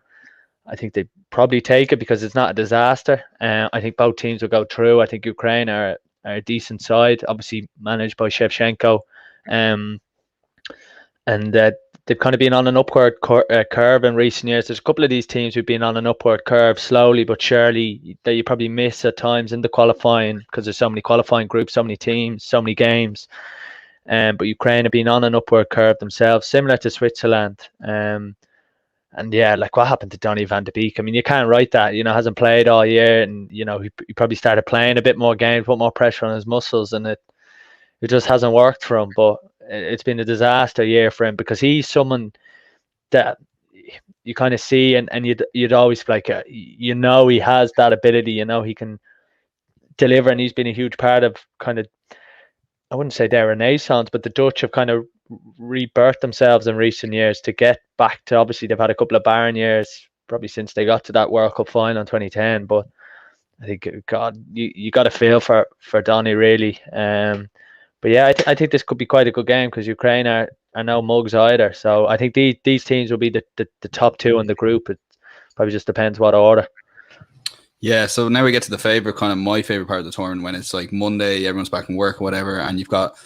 I think they probably take it because it's not a disaster. I think both teams will go through. I think Ukraine are a decent side, obviously managed by Shevchenko, and they've kind of been on an upward curve in recent years. There's a couple of these teams who've been on an upward curve slowly but surely that you probably miss at times in the qualifying because there's so many qualifying groups, so many teams, so many games. But Ukraine have been on an upward curve themselves, similar to Switzerland. And yeah, like what happened to Donny van de Beek? I mean, you can't write that. Hasn't played all year, and he probably started playing a bit more games, put more pressure on his muscles, and it just hasn't worked for him. But it's been a disaster year for him because he's someone that you kind of see, and you'd always like, he has that ability. He can deliver, and he's been a huge part of kind of, I wouldn't say their renaissance, but the Dutch have kind of rebirthed themselves in recent years to get back to, obviously they've had a couple of barren years probably since they got to that World Cup final in 2010, but I think you got to feel for Donny really. But yeah, I think this could be quite a good game because Ukraine are no mugs either, so I think these teams will be the top two in the group. It probably just depends what order. Yeah, so now we get to my favorite part of the tournament, when it's like Monday, everyone's back in work or whatever, and you've got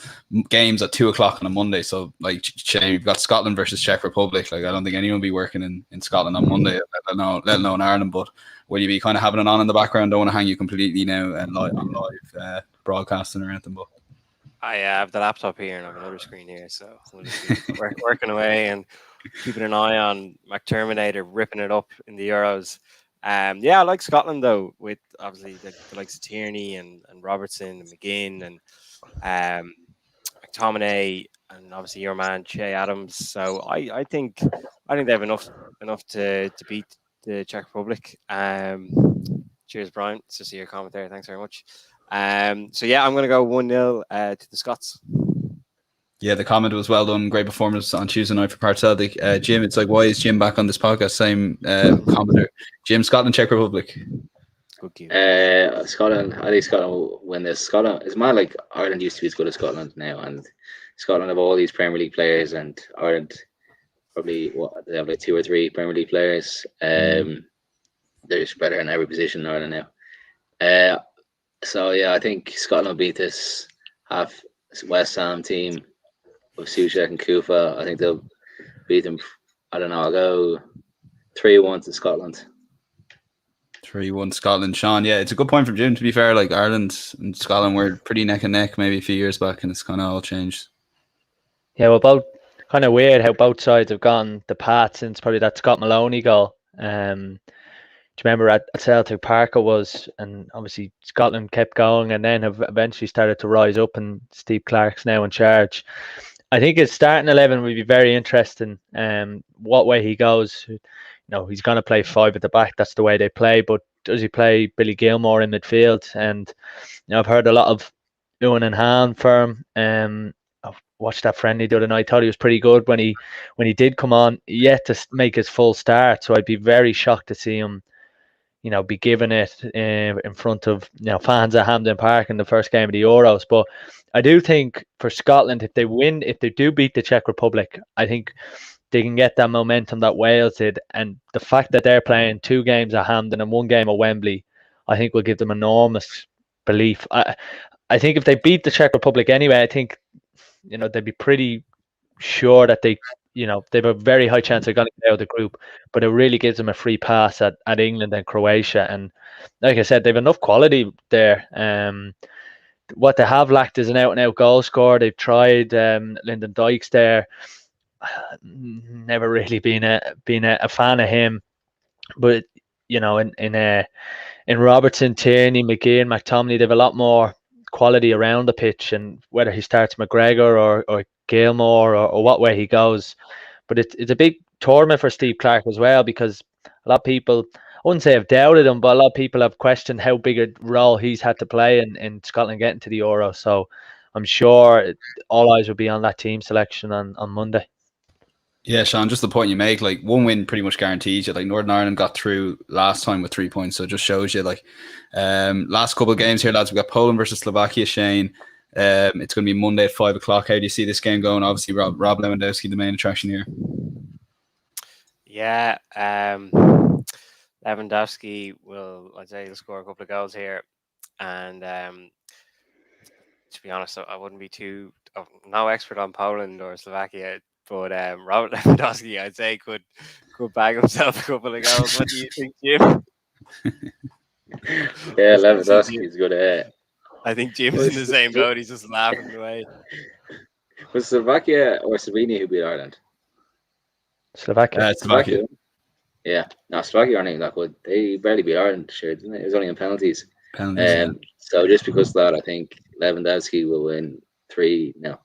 games at 2:00 on a Monday. So like Shane, you've got Scotland versus Czech Republic. Like I don't think anyone will be working in Scotland on Monday, let alone Ireland. But will you be kind of having it on in the background? Don't want to hang you completely now and live broadcasting or anything, but I have the laptop here and I have another screen here, so we'll just be working away and keeping an eye on McTerminator ripping it up in the Euros. Yeah, I like Scotland though, with obviously the likes of Tierney and Robertson and McGinn and McTominay and obviously your man Che Adams. So I think they have enough to beat the Czech Republic. Cheers, Brian. It's just your comment there. Thanks very much. So yeah, I'm going to go 1-0 to the Scots. yeah, the comment was well done. Great performance on Tuesday night for Part Celtic. Jim, it's like, why is Jim back on this podcast? Same commenter. Jim, Scotland, Czech Republic. Good cue. Scotland. I think Scotland will win this. Scotland. It's mad. Like Ireland used to be as good as Scotland now, and Scotland have all these Premier League players, and Ireland probably they have like 2 or 3 Premier League players. They're just better in every position in Ireland now. So yeah, I think Scotland will beat this half West Ham team with Soucek and Kufa. I think they'll beat them. I don't know. I'll go 3-1 to Scotland. 3-1 Scotland. Sean, yeah, it's a good point from Jim. To be fair, like Ireland and Scotland were pretty neck and neck maybe a few years back, and it's kind of all changed. Yeah, well, both kind of weird how both sides have gone the path since probably that Scott Maloney goal. Do you remember at Celtic Park it was, and obviously Scotland kept going and then have eventually started to rise up, and Steve Clark's now in charge. I think his starting 11 will be very interesting. What way he goes, he's going to play 5 at the back. That's the way they play. But does he play Billy Gilmore in midfield? And I've heard a lot of Ewan and Han for him. I've watched that friendly the other night. Thought he was pretty good when he did come on. Yet to make his full start, so I'd be very shocked to see him be given it in front of fans at Hampden Park in the first game of the Euros. But I do think for Scotland, if they do beat the Czech Republic, I think they can get that momentum that Wales did, and the fact that they're playing 2 games at Hampden and 1 game at Wembley, I think will give them enormous belief. I think if they beat the Czech Republic anyway, I think they'd be pretty sure that they they have a very high chance of going to get out of the group, but it really gives them a free pass at England and Croatia. And like I said, they've enough quality there. What they have lacked is an out-and-out goal scorer. They've tried Lyndon Dykes there. Never really been a fan of him, but in Robertson, Tierney, McGee, and McTominay, they have a lot more quality around the pitch, and whether he starts McGregor or Gilmore or what way he goes. But it's a big tournament for Steve Clarke as well, because a lot of people, I wouldn't say have doubted him, but a lot of people have questioned how big a role he's had to play in Scotland getting to the Euro. So I'm sure all eyes will be on that team selection on Monday. Yeah, Sean, just the point you make, like one win pretty much guarantees you. Like Northern Ireland got through last time with 3 points, so it just shows you like last couple of games here, lads. We got Poland versus Slovakia, Shane. It's going to be Monday at 5 o'clock. How do you see this game going? Obviously, Rob Lewandowski, the main attraction here. Yeah, Lewandowski I'd say he'll score a couple of goals here, and to be honest, I wouldn't be no expert on Poland or Slovakia. But Robert Lewandowski, I'd say, could bag himself a couple of goals. What do you think, Jim? Yeah, Lewandowski's good. I think Jim's in the same boat. He's just laughing away. Was Slovakia or Slovenia who beat Ireland? Slovakia. Slovakia. Yeah, no, Slovakia aren't even that good. They barely beat Ireland, sure, didn't it? It was only in penalties. Yeah. So just because of that, I think Lewandowski will win 3-0.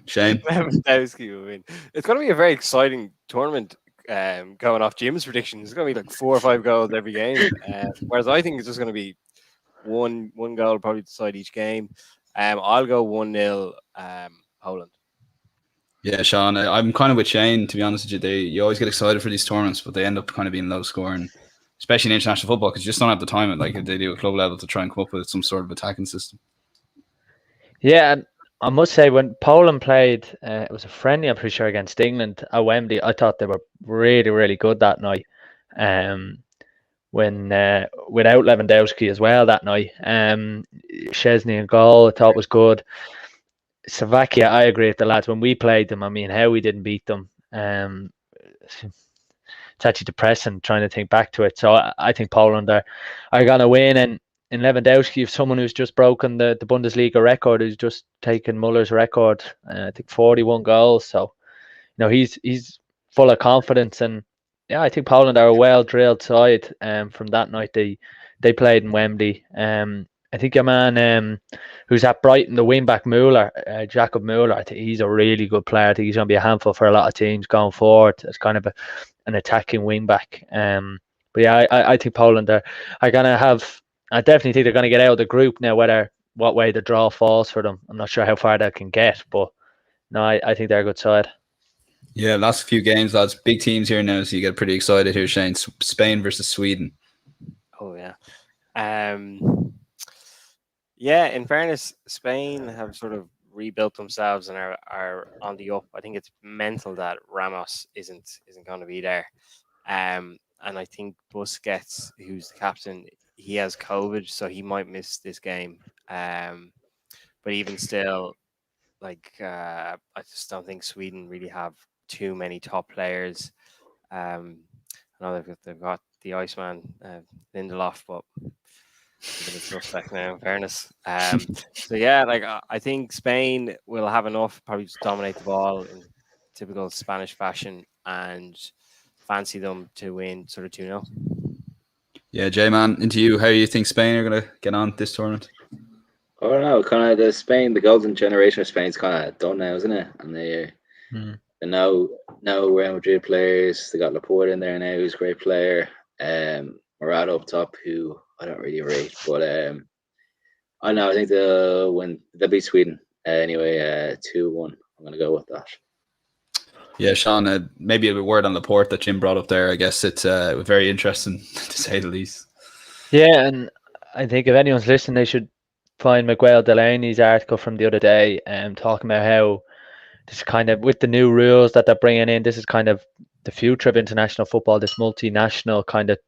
Shane? Lewandowski will win. It's going to be a very exciting tournament. Going off Jim's predictions, it's going to be like 4 or 5 goals every game. Whereas I think it's just going to be one goal probably decide each game. I'll go 1-0 Poland. Yeah, Sean, I'm kind of with Shane, to be honest with you. You always get excited for these tournaments, but they end up kind of being low scoring, especially in international football, because you just don't have the time like they do at club level to try and come up with some sort of attacking system. Yeah, and I must say, when Poland played, it was a friendly, I'm pretty sure, against England at Wembley. I thought they were really, really good that night. When without Lewandowski as well that night, Szczesny in goal, I thought was good. Slovakia, I agree with the lads. When we played them, I mean, how we didn't beat them. It's actually depressing trying to think back to it. So I think Poland are going to win, and in Lewandowski, someone who's just broken the Bundesliga record, who's just taken Muller's record, I think 41 goals. So, he's full of confidence, and yeah, I think Poland are a well-drilled side. From that night they played in Wembley. I think your man who's at Brighton, the wing-back Muller, Jakob Muller, I think he's a really good player. I think he's going to be a handful for a lot of teams going forward as kind of an attacking wing-back. But yeah, I think Poland are going to have... I definitely think they're going to get out of the group now, what way the draw falls for them. I'm not sure how far they can get, but no, I think they're a good side. Yeah, last few games, lads. Big teams here now, so you get pretty excited here, Shane. Spain versus Sweden. Oh, yeah. Yeah, in fairness, Spain have sort of rebuilt themselves and are on the up. I think it's mental that Ramos isn't going to be there. And I think Busquets, who's the captain, he has COVID, so he might miss this game. But even still, I just don't think Sweden really have too many top players. I know they've got the Iceman, Lindelof, but a bit of suspect now, in fairness. So yeah, I think Spain will have enough, probably just dominate the ball in typical Spanish fashion, and fancy them to win sort of 2-0. Yeah, J-Man, into you. How do you think Spain are going to get on this tournament? I don't know. Kind of the golden generation of Spain's kind of done now, isn't it? And they're now Real Madrid players. They got Laporte in there now, who's a great player. Mouatt up top, who I don't really rate, but I know. I think they'll beat Sweden anyway. 2-1. I'm going to go with that. Yeah, Sean, maybe a word on Laporte that Jim brought up there. I guess it's very interesting, to say the least. Yeah, and I think if anyone's listening, they should find Miguel Delaney's article from the other day, talking about how this kind of, with the new rules that they're bringing in, this is kind of the future of international football, this multinational kind of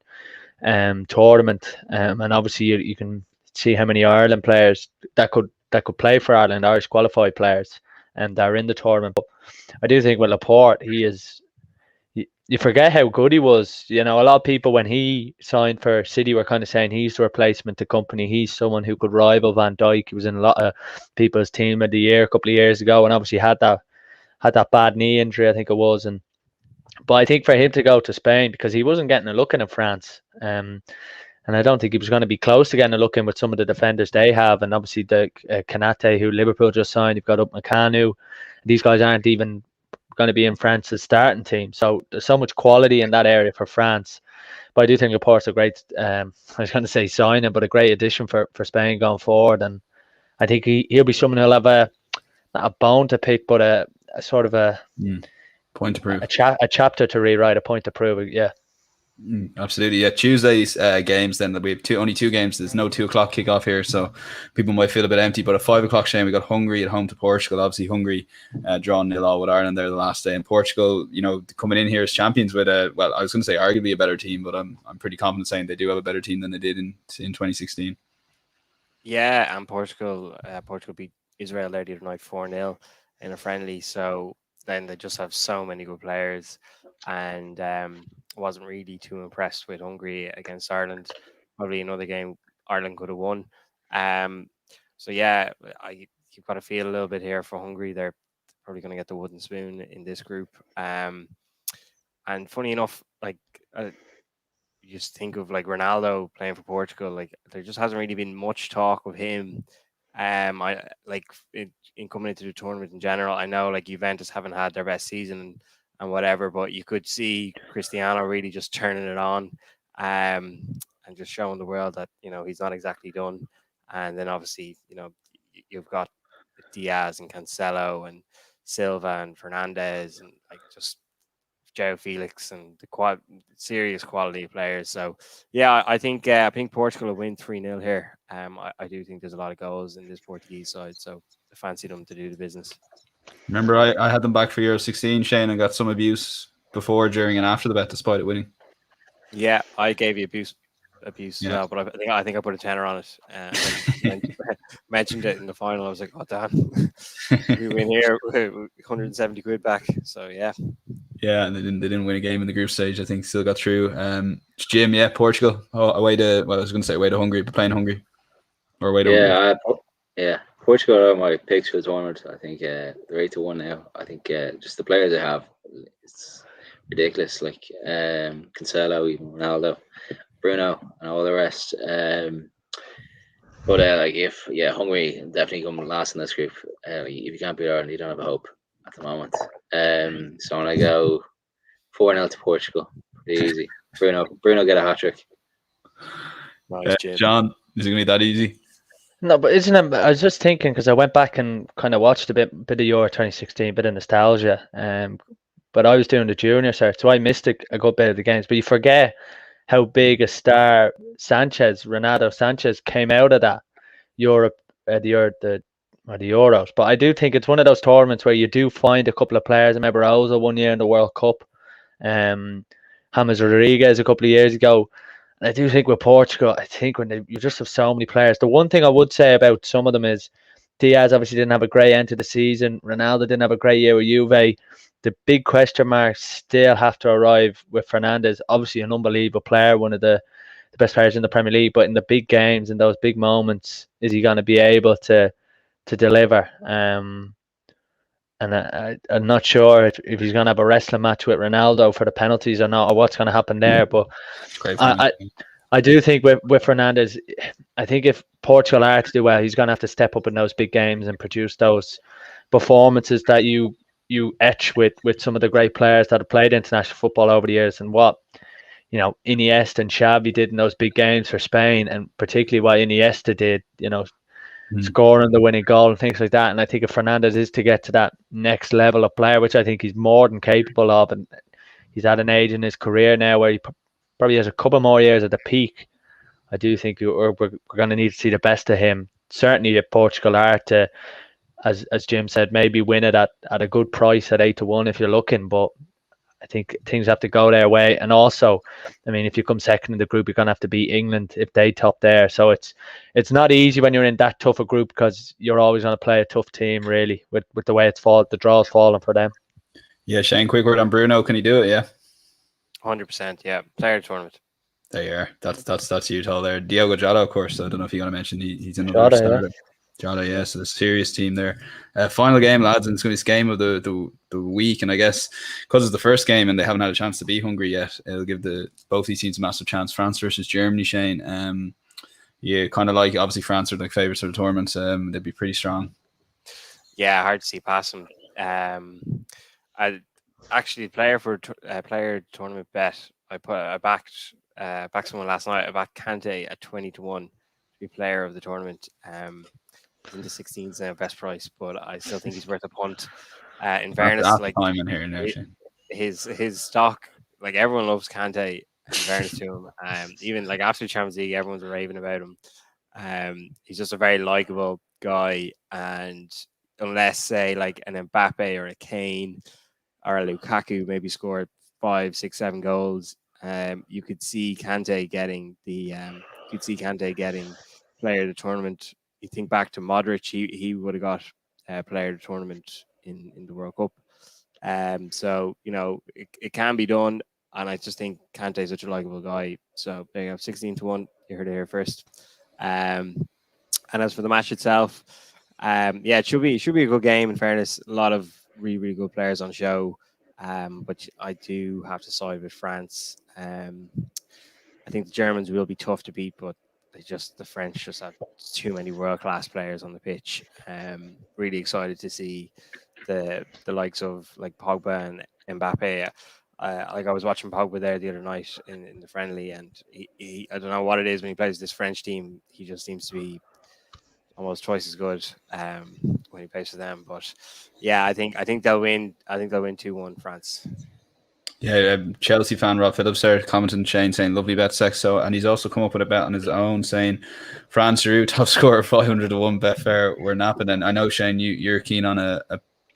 tournament. And obviously you can see how many Ireland players that could play for Ireland, Irish qualified players, and they're in the tournament. But I do think with Laporte, he is. You forget how good he was. A lot of people when he signed for City were kind of saying he's the replacement to Company. He's someone who could rival Van Dijk. He was in a lot of people's team of the year a couple of years ago, and obviously had that bad knee injury, I think it was. But I think for him to go to Spain, because he wasn't getting a look in France, and I don't think he was going to be close to getting a look in with some of the defenders they have, and obviously the Kanate, who Liverpool just signed. You've got Upamecano. These guys aren't even going to be in France's starting team. So there's so much quality in that area for France. But I do think Laporte's a great, I was going to say signing, but a great addition for Spain going forward. And I think he'll be someone who'll have not a bone to pick, but a sort of a point to prove, a chapter to rewrite, a point to prove. Yeah. Absolutely, yeah. Tuesday's games. Then we have only two games. There's no 2:00 kickoff here, so people might feel a bit empty. But at 5:00, Shane, we got Hungary at home to Portugal. Obviously, Hungary drawn 0-0 with Ireland there the last day, and Portugal, coming in here as champions with I was going to say arguably a better team, but I'm pretty confident saying they do have a better team than they did in 2016. Yeah, and Portugal beat Israel there the other night 4-0 in a friendly. So then they just have so many good players, and wasn't really too impressed with Hungary against Ireland. Probably another game Ireland could have won. So yeah, you've got to feel a little bit here for Hungary. They're probably going to get the wooden spoon in this group. And funny enough, you just think of Ronaldo playing for Portugal. There just hasn't really been much talk of him. In coming into the tournament in general. I know Juventus haven't had their best season and whatever, but you could see Cristiano really just turning it on, and just showing the world that he's not exactly done. And then obviously you've got Diaz and Cancelo and Silva and Fernandez and just João Felix and the serious quality of players. So yeah, I think Portugal will win 3-0 here. I do think there's a lot of goals in this Portuguese side, so I fancy them to do the business. Remember, I had them back for Euro 16, Shane, and got some abuse before, during, and after the bet, despite it winning. Yeah, I gave you abuse as well, but I think I put a tenner on it and mentioned it in the final. I was like, oh damn, we win here, 170 quid back. So yeah, and they didn't win a game in the group stage. I think still got through. Jim, Portugal away to Hungary, but playing Hungary or away to Hungary. Portugal are my picks for the tournament. I think they're 8-1 now. I think just the players they have, it's ridiculous. Cancelo, even Ronaldo, Bruno, and all the rest. But Hungary definitely come last in this group. If you can't beat Ireland, you don't have a hope at the moment. So when I go 4-0 to Portugal, pretty easy. Bruno get a hat trick. Nice, John, is it gonna be that easy? No, but isn't it? I was just thinking, because I went back and kind of watched a bit of Euro 2016, bit of nostalgia. But I was doing the junior search, so I missed a good bit of the games. But you forget how big a star Renato Sanchez came out of that Europe, the Euros. But I do think it's one of those tournaments where you do find a couple of players. I remember Ozil one year in the World Cup, James Rodriguez a couple of years ago. And I do think with Portugal, I think you just have so many players. The one thing I would say about some of them is Diaz obviously didn't have a great end to the season. Ronaldo didn't have a great year with Juve. The big question marks still have to arrive with Fernandez. Obviously an unbelievable player, one of the best players in the Premier League, but in the big games, in those big moments, is he going to be able to deliver? And I'm not sure if he's going to have a wrestling match with Ronaldo for the penalties or not, or what's going to happen there. But I do think with Fernandez, I think if Portugal are to do well, he's going to have to step up in those big games and produce those performances that you etch with some of the great players that have played international football over the years, and what Iniesta and Xavi did in those big games for Spain, and particularly what Iniesta did, scoring the winning goal and things like that. And I think if Fernandez is to get to that next level of player, which I think he's more than capable of, and he's at an age in his career now where he probably has a couple more years at the peak, I do think we're going to need to see the best of him. Certainly if Portugal are to, as Jim said, maybe win it at a good price at 8-1 if you're looking. But I think things have to go their way. And also, I mean, if you come second in the group, you're going to have to beat England if they top there. So it's not easy when you're in that tough a group, because you're always going to play a tough team, really, with the way the draw's falling for them. Yeah, Shane, quick word on Bruno. Can he do it? Yeah. 100%. Yeah, player of the tournament. There you are. That's you, Tal there. Diogo Jota, of course. I don't know if you want to mention he's another Jota, starter. Jota, yeah. So the serious team there. Final game, lads, and it's going to be this game of the week. And I guess because it's the first game and they haven't had a chance to beat Hungary yet, it'll give both these teams a massive chance. France versus Germany, Shane. Yeah, kind of like, obviously France are like favourites of the tournament. They'd be pretty strong. Yeah, hard to see past them. I actually player tournament bet. I backed someone last night. I backed Kante at 20-1 to be player of the tournament. He's in the 16s now, best price, but I still think he's worth a punt. In fairness, like time in here now, his stock, like everyone loves Kante. In fairness to him, even like after Champions League, everyone's raving about him. He's just a very likable guy, and unless say like an Mbappe or a Kane or a Lukaku maybe scored 5, 6, 7 goals, you could see Kante getting player of the tournament. You think back to Modric, he would have got player of the tournament in the World Cup. So you know it can be done, and I just think Kante is such a likable guy. So there you go, 16-1. You heard it here first. And as for the match itself, yeah, it should be a good game. In fairness, a lot of really, really good players on show. But I do have to side with France. I think the Germans will be tough to beat, but the French just have too many world-class players on the pitch. Really excited to see the likes of like Pogba and Mbappe. Like I was watching Pogba there the other night in the friendly, and he I don't know what it is when he plays this French team. He just seems to be almost twice as good when he plays for them. But yeah, I think they'll win. I think they'll win 2-1 France. Yeah, Chelsea fan Rob Phillips there commenting, Shane, saying lovely bet, Sexton, and he's also come up with a bet on his own saying France Giroud top scorer 500-1 Betfair. We're napping, and I know Shane, you're keen on a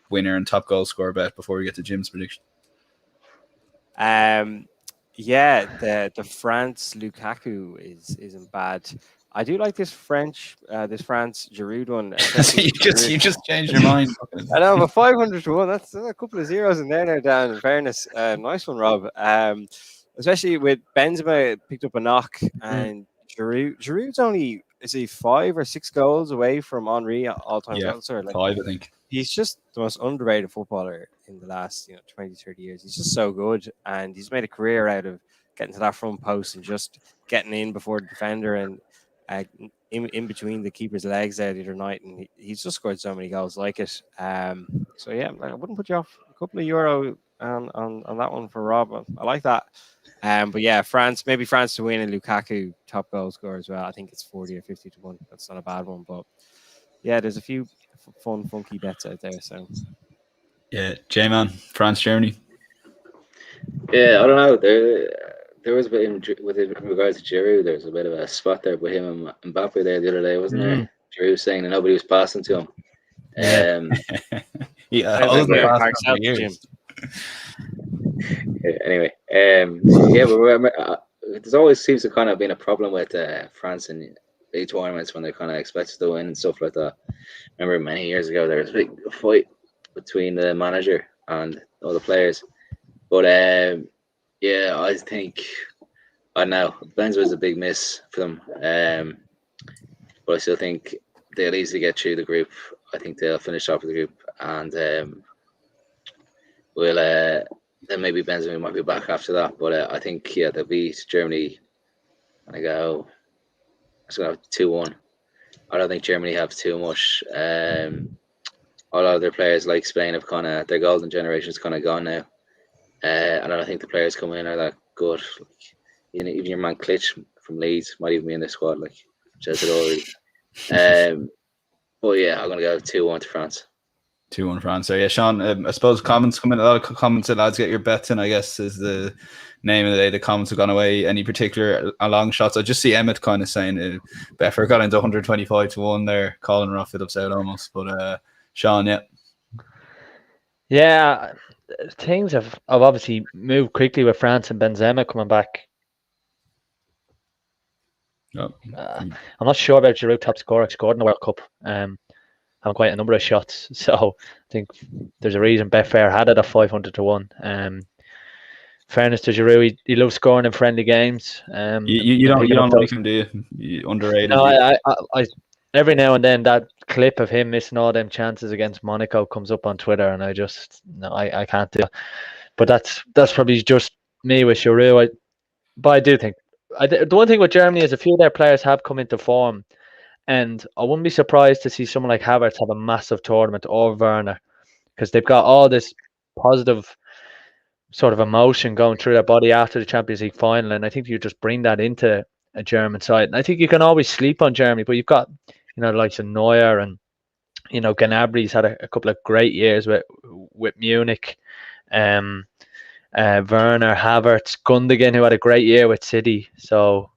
winner and top goal scorer bet before we get to Jim's prediction. Yeah, the France Lukaku isn't bad. I do like this France Giroud one. you just changed your mind. I know, but 500-1. That's a couple of zeros in there now, Dan. In fairness, nice one, Rob. Especially with Benzema picked up a knock, and Giroud's only 5 or 6 goals away from Henry all-time goal scorer. Like 5, I think. He's just the most underrated footballer in the last 20, 30 years. He's just so good, and he's made a career out of getting to that front post and just getting in before the defender and in between the keeper's legs there the other night, and he's just scored so many goals like it. So yeah, I wouldn't put you off a couple of euro on that one for Rob. I like that. But yeah, maybe France to win, and Lukaku top goal scorer as well. I think it's 40 or 50-1. That's not a bad one, but yeah, there's a few fun, funky bets out there. So yeah, J-Man, France, Germany. Yeah, I don't know. There was a bit in regards to Giroud. There was a bit of a spot there with him and Mbappe there the other day, wasn't there? Giroud saying that nobody was passing to him. Anyway, but there's always seems to kind of been a problem with France in big tournaments when they're kind of expected to win and stuff like that. I remember many years ago there was a big fight between the manager and all the players. But yeah, I don't know. Benzema was a big miss for them. But I still think they'll easily get through the group. I think they'll finish off with the group, and then maybe Benzema might be back after that. But I think they'll beat Germany. And I go, it's gonna have 2-1. I don't think Germany have too much. A lot of their players, like Spain, have their golden generation's kind of gone now. And I don't think the players coming in are that good. Like, even your man Klitsch from Leeds might even be in the squad, like says it already. But yeah, I'm gonna go 2-1 to France. 2-1 France. So yeah, Sean, I suppose comments come in. A lot of comments that lads get your bets in, I guess, is the name of the day. The comments have gone away. Any particular long shots? I just see Emmett kind of saying Betfair got into 125-1 there, calling Rob Phillips out almost. But Sean, yeah. Yeah, things have obviously moved quickly with France and Benzema coming back. Oh. I'm not sure about Giroud top scorer. Scored in the World Cup. Having quite a number of shots. So I think there's a reason Betfair had it at 500 to 1. Fairness to Giroud, he loves scoring in friendly games. You don't like him, do you? You underrated. No, I every now and then that clip of him missing all them chances against Monaco comes up on Twitter, and I can't do it. But that's probably just me with Giroud. But I do think the one thing with Germany is a few of their players have come into form, and I wouldn't be surprised to see someone like Havertz have a massive tournament or Werner, because they've got all this positive sort of emotion going through their body after the Champions League final, and I think you just bring that into a German side. And I think you can always sleep on Germany, but you've got the likes of Neuer and Gnabry's had a couple of great years with Munich, Werner, Havertz, Gundogan, who had a great year with City. So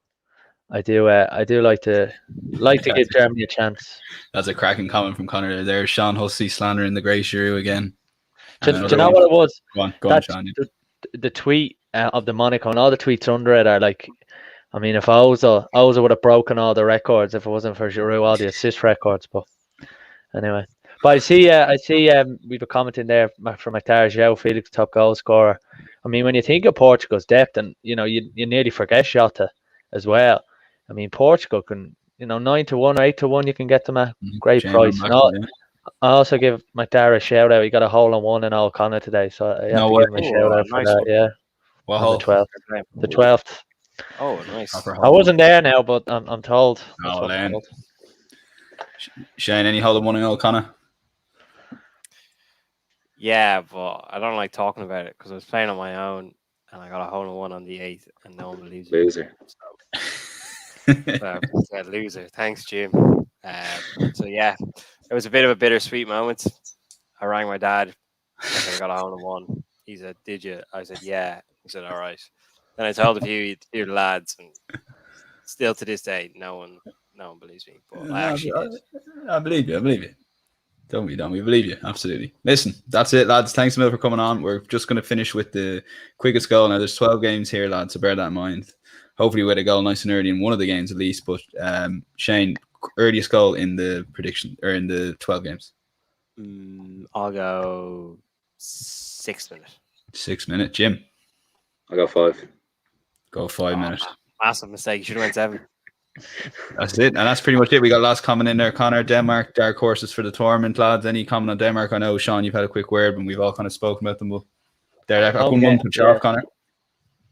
I do like to give Germany a chance. That's a cracking comment from Connor there. Sean Hussey slandering the great Giroud again. Do you know what it was? Go on, Sean. The tweet of the Monaco, and all the tweets under it are like, I mean, if Ozil would have broken all the records if it wasn't for Giroud, all the assist records. But anyway, but I see we've a comment in there from McTar, João Felix, top goal scorer. I mean, when you think of Portugal's depth, and you nearly forget Jota as well. I mean, Portugal can 9 to 1 or 8 to 1, you can get them at great price. I also give McDara a shout out. He got a hole in one in O'Connor today, so I have to give him a shout out for that. Yeah, what hole? The 12th. Oh, nice. I wasn't there now, but I'm told. Oh, Len. Shane, any hole in one in O'Connor? Yeah, but I don't like talking about it because I was playing on my own and I got a hole in one on the 8th, and no one believes me. Loser. So, loser. Thanks, Jim. So yeah, it was a bit of a bittersweet moment. I rang my dad. I said I got a hole in one. He said, "Did you?" I said, "Yeah." He said, "All right." Then I told a few lads, and still to this day, no one believes me. But I actually did. I believe you. Don't we believe you? Absolutely. Listen, that's it, lads. Thanks a million for coming on. We're just going to finish with the quickest goal. Now, there's 12 games here, lads, so bear that in mind. Hopefully, we had a goal nice and early in one of the games at least. But Shane, earliest goal in the prediction or in the 12 games? I'll go 6 minutes. 6 minute. Jim? I'll go 5. Go 5 minutes. Massive mistake. You should have went 7. That's it, and that's pretty much it. We got last comment in there. Connor, Denmark, dark horses for the tournament, lads. Any comment on Denmark? I know, Sean, you've had a quick word, but we've all kind of spoken about them. But I couldn't want to put you off, Connor.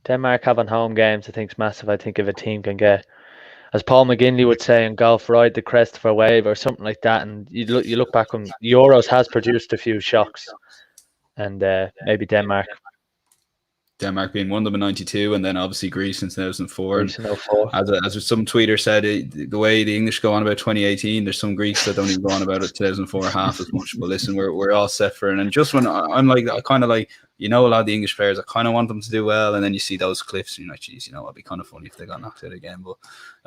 Denmark having home games, I think, is massive. I think if a team can get, as Paul McGinley would say in golf, ride the crest for a wave or something like that, and you look back on Euros has produced a few shocks, and maybe Denmark being one of them in 92, and then obviously Greece in 2004. As some tweeter said, the way the English go on about 2018, there's some Greeks that don't even go on about it 2004 half as much. But listen, we're all set for it. And just when I'm like, I kind of like, a lot of the English players, I kind of want them to do well, and then you see those cliffs, and you're like, geez, it'd be kind of funny if they got knocked out again. But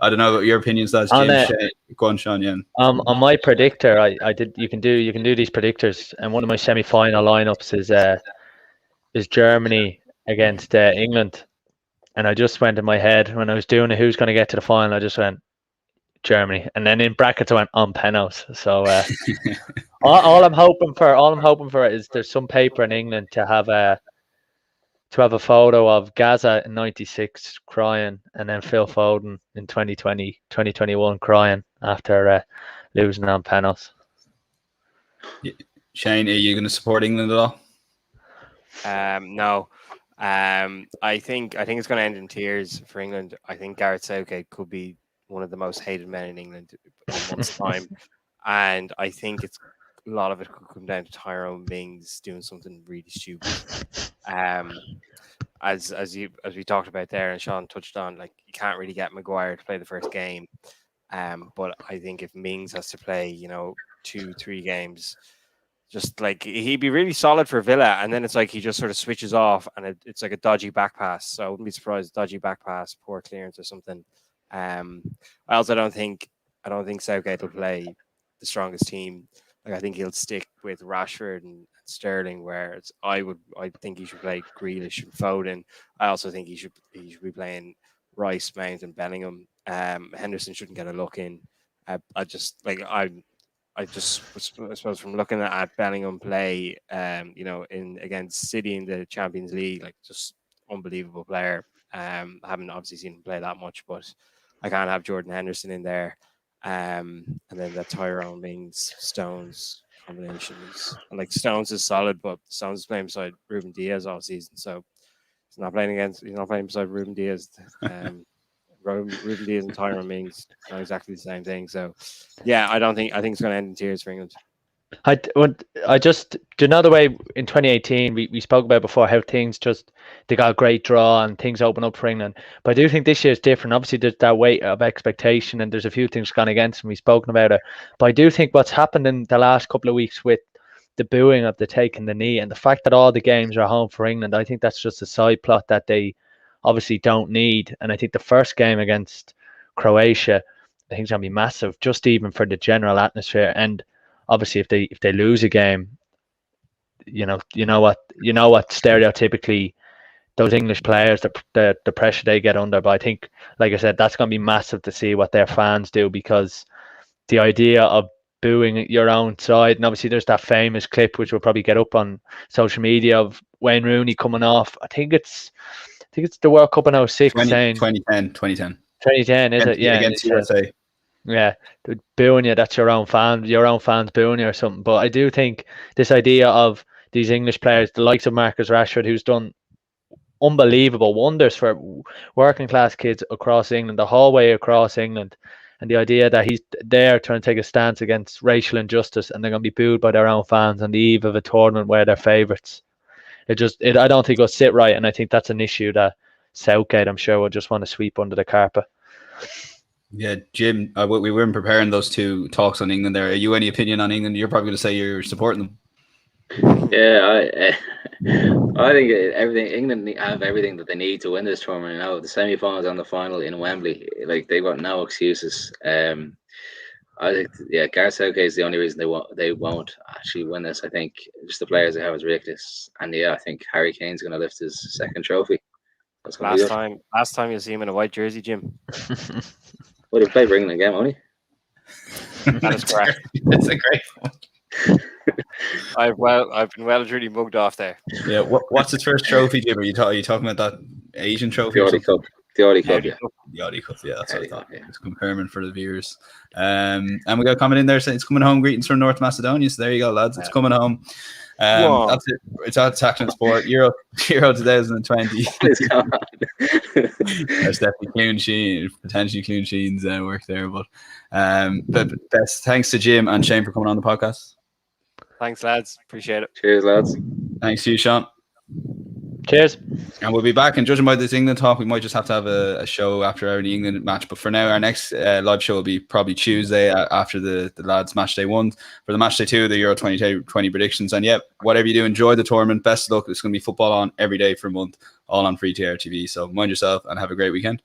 I don't know about your opinions, lads. James, go on, Sean. Yeah. On my predictor, I did. You can do these predictors, and one of my semi-final lineups is Germany against England, and I just went in my head when I was doing it, who's going to get to the final. I just went Germany, and then in brackets I went on penalties. So all I'm hoping for is there's some paper in England to have a photo of Gaza in '96 crying, and then Phil Foden in 2021 crying after losing on penalties. Shane, are you going to support England at all? No. I think it's going to end in tears for England. I think Gareth Southgate could be one of the most hated men in England in a month's time, and I think a lot of it could come down to Tyrone Mings doing something really stupid. As we talked about there, and Sean touched on, like, you can't really get Maguire to play the first game, but I think if Mings has to play, 2-3 games, just like, he'd be really solid for Villa, and then it's like he just sort of switches off, and it's like a dodgy back pass. So I wouldn't be surprised, dodgy back pass, poor clearance or something. I also don't think Southgate will play the strongest team. Like, I think he'll stick with Rashford and Sterling. Whereas I think he should play Grealish and Foden. I also think he should be playing Rice, Mount, and Bellingham. Henderson shouldn't get a look in. I suppose from looking at Bellingham play, in against City in the Champions League, like just unbelievable player. I haven't obviously seen him play that much, but I can't have Jordan Henderson in there. And then the Tyrone Mings Stones combination is like Stones is solid, but Stones is playing beside Ruben Diaz all season, so he's not playing beside Ruben Diaz. Ruben Diaz and Tyrone Mings not exactly the same thing. So yeah, I think it's going to end in tears for England. I just, do you know the way in 2018 we spoke about before how things they got a great draw and things open up for England, but I do think this year is different. Obviously there's that weight of expectation and there's a few things gone against them. We've spoken about it, but I do think what's happened in the last couple of weeks with the booing of the taking the knee and the fact that all the games are home for England, I think that's just a side plot that they obviously don't need. And I think the first game against Croatia, I think it's going to be massive, just even for the general atmosphere. And obviously, if they lose a game, you know what stereotypically those English players, the pressure they get under. But I think, like I said, that's going to be massive to see what their fans do, because the idea of booing your own side, and obviously there's that famous clip which will probably get up on social media of Wayne Rooney coming off. I think it's the World Cup in 06 saying 2010 is it? Yeah, against USA. Yeah, booing you, that's your own fans booing you or something. But I do think this idea of these English players, the likes of Marcus Rashford, who's done unbelievable wonders for working class kids across England, the whole way across England, and the idea that he's there trying to take a stance against racial injustice and they're going to be booed by their own fans on the eve of a tournament where they're favourites. I don't think it'll sit right, and I think that's an issue that Southgate, I'm sure, will just want to sweep under the carpet. Yeah, Jim, we weren't preparing those two talks on England there. Are you any opinion on England? You're probably going to say you're supporting them. Yeah, I think England have everything that they need to win this tournament. Now the semi-finals and the final in Wembley, like they've got no excuses. I think, yeah, Gareth Southgate is the only reason they won't actually win this. I think just the players they have is ridiculous, and yeah, I think Harry Kane's going to lift his second trophy. That's last time you'll see him in a white jersey, Jim. Well, he played for England again, won't he? That is correct. It's a great one. I've been well and truly mugged off there. Yeah, what's his first trophy, Jim? Are you talking about that Asian trophy? The Audi Cup. The Audi Cup, yeah. The Audi Cup, yeah, that's what I thought. Yeah. It's confirming for the viewers. And we got a comment in there saying it's coming home. Greetings from North Macedonia. So there you go, lads. It's coming home. That's it. It's out tackling sport. Euro 2020. There's definitely potentially Clune Sheen's work there. But best thanks to Jim and Shane for coming on the podcast. Thanks, lads. Appreciate it. Cheers, lads. Thanks to you, Sean. Cheers. And we'll be back, and judging by this England talk, we might just have to have a show after every England match. But for now, our next live show will be probably Tuesday after the lads' Matchday 1 for the Matchday 2, the Euro 2020 predictions. And yeah, whatever you do, enjoy the tournament. Best of luck. It's going to be football on every day for a month, all on free to air TV. So mind yourself and have a great weekend.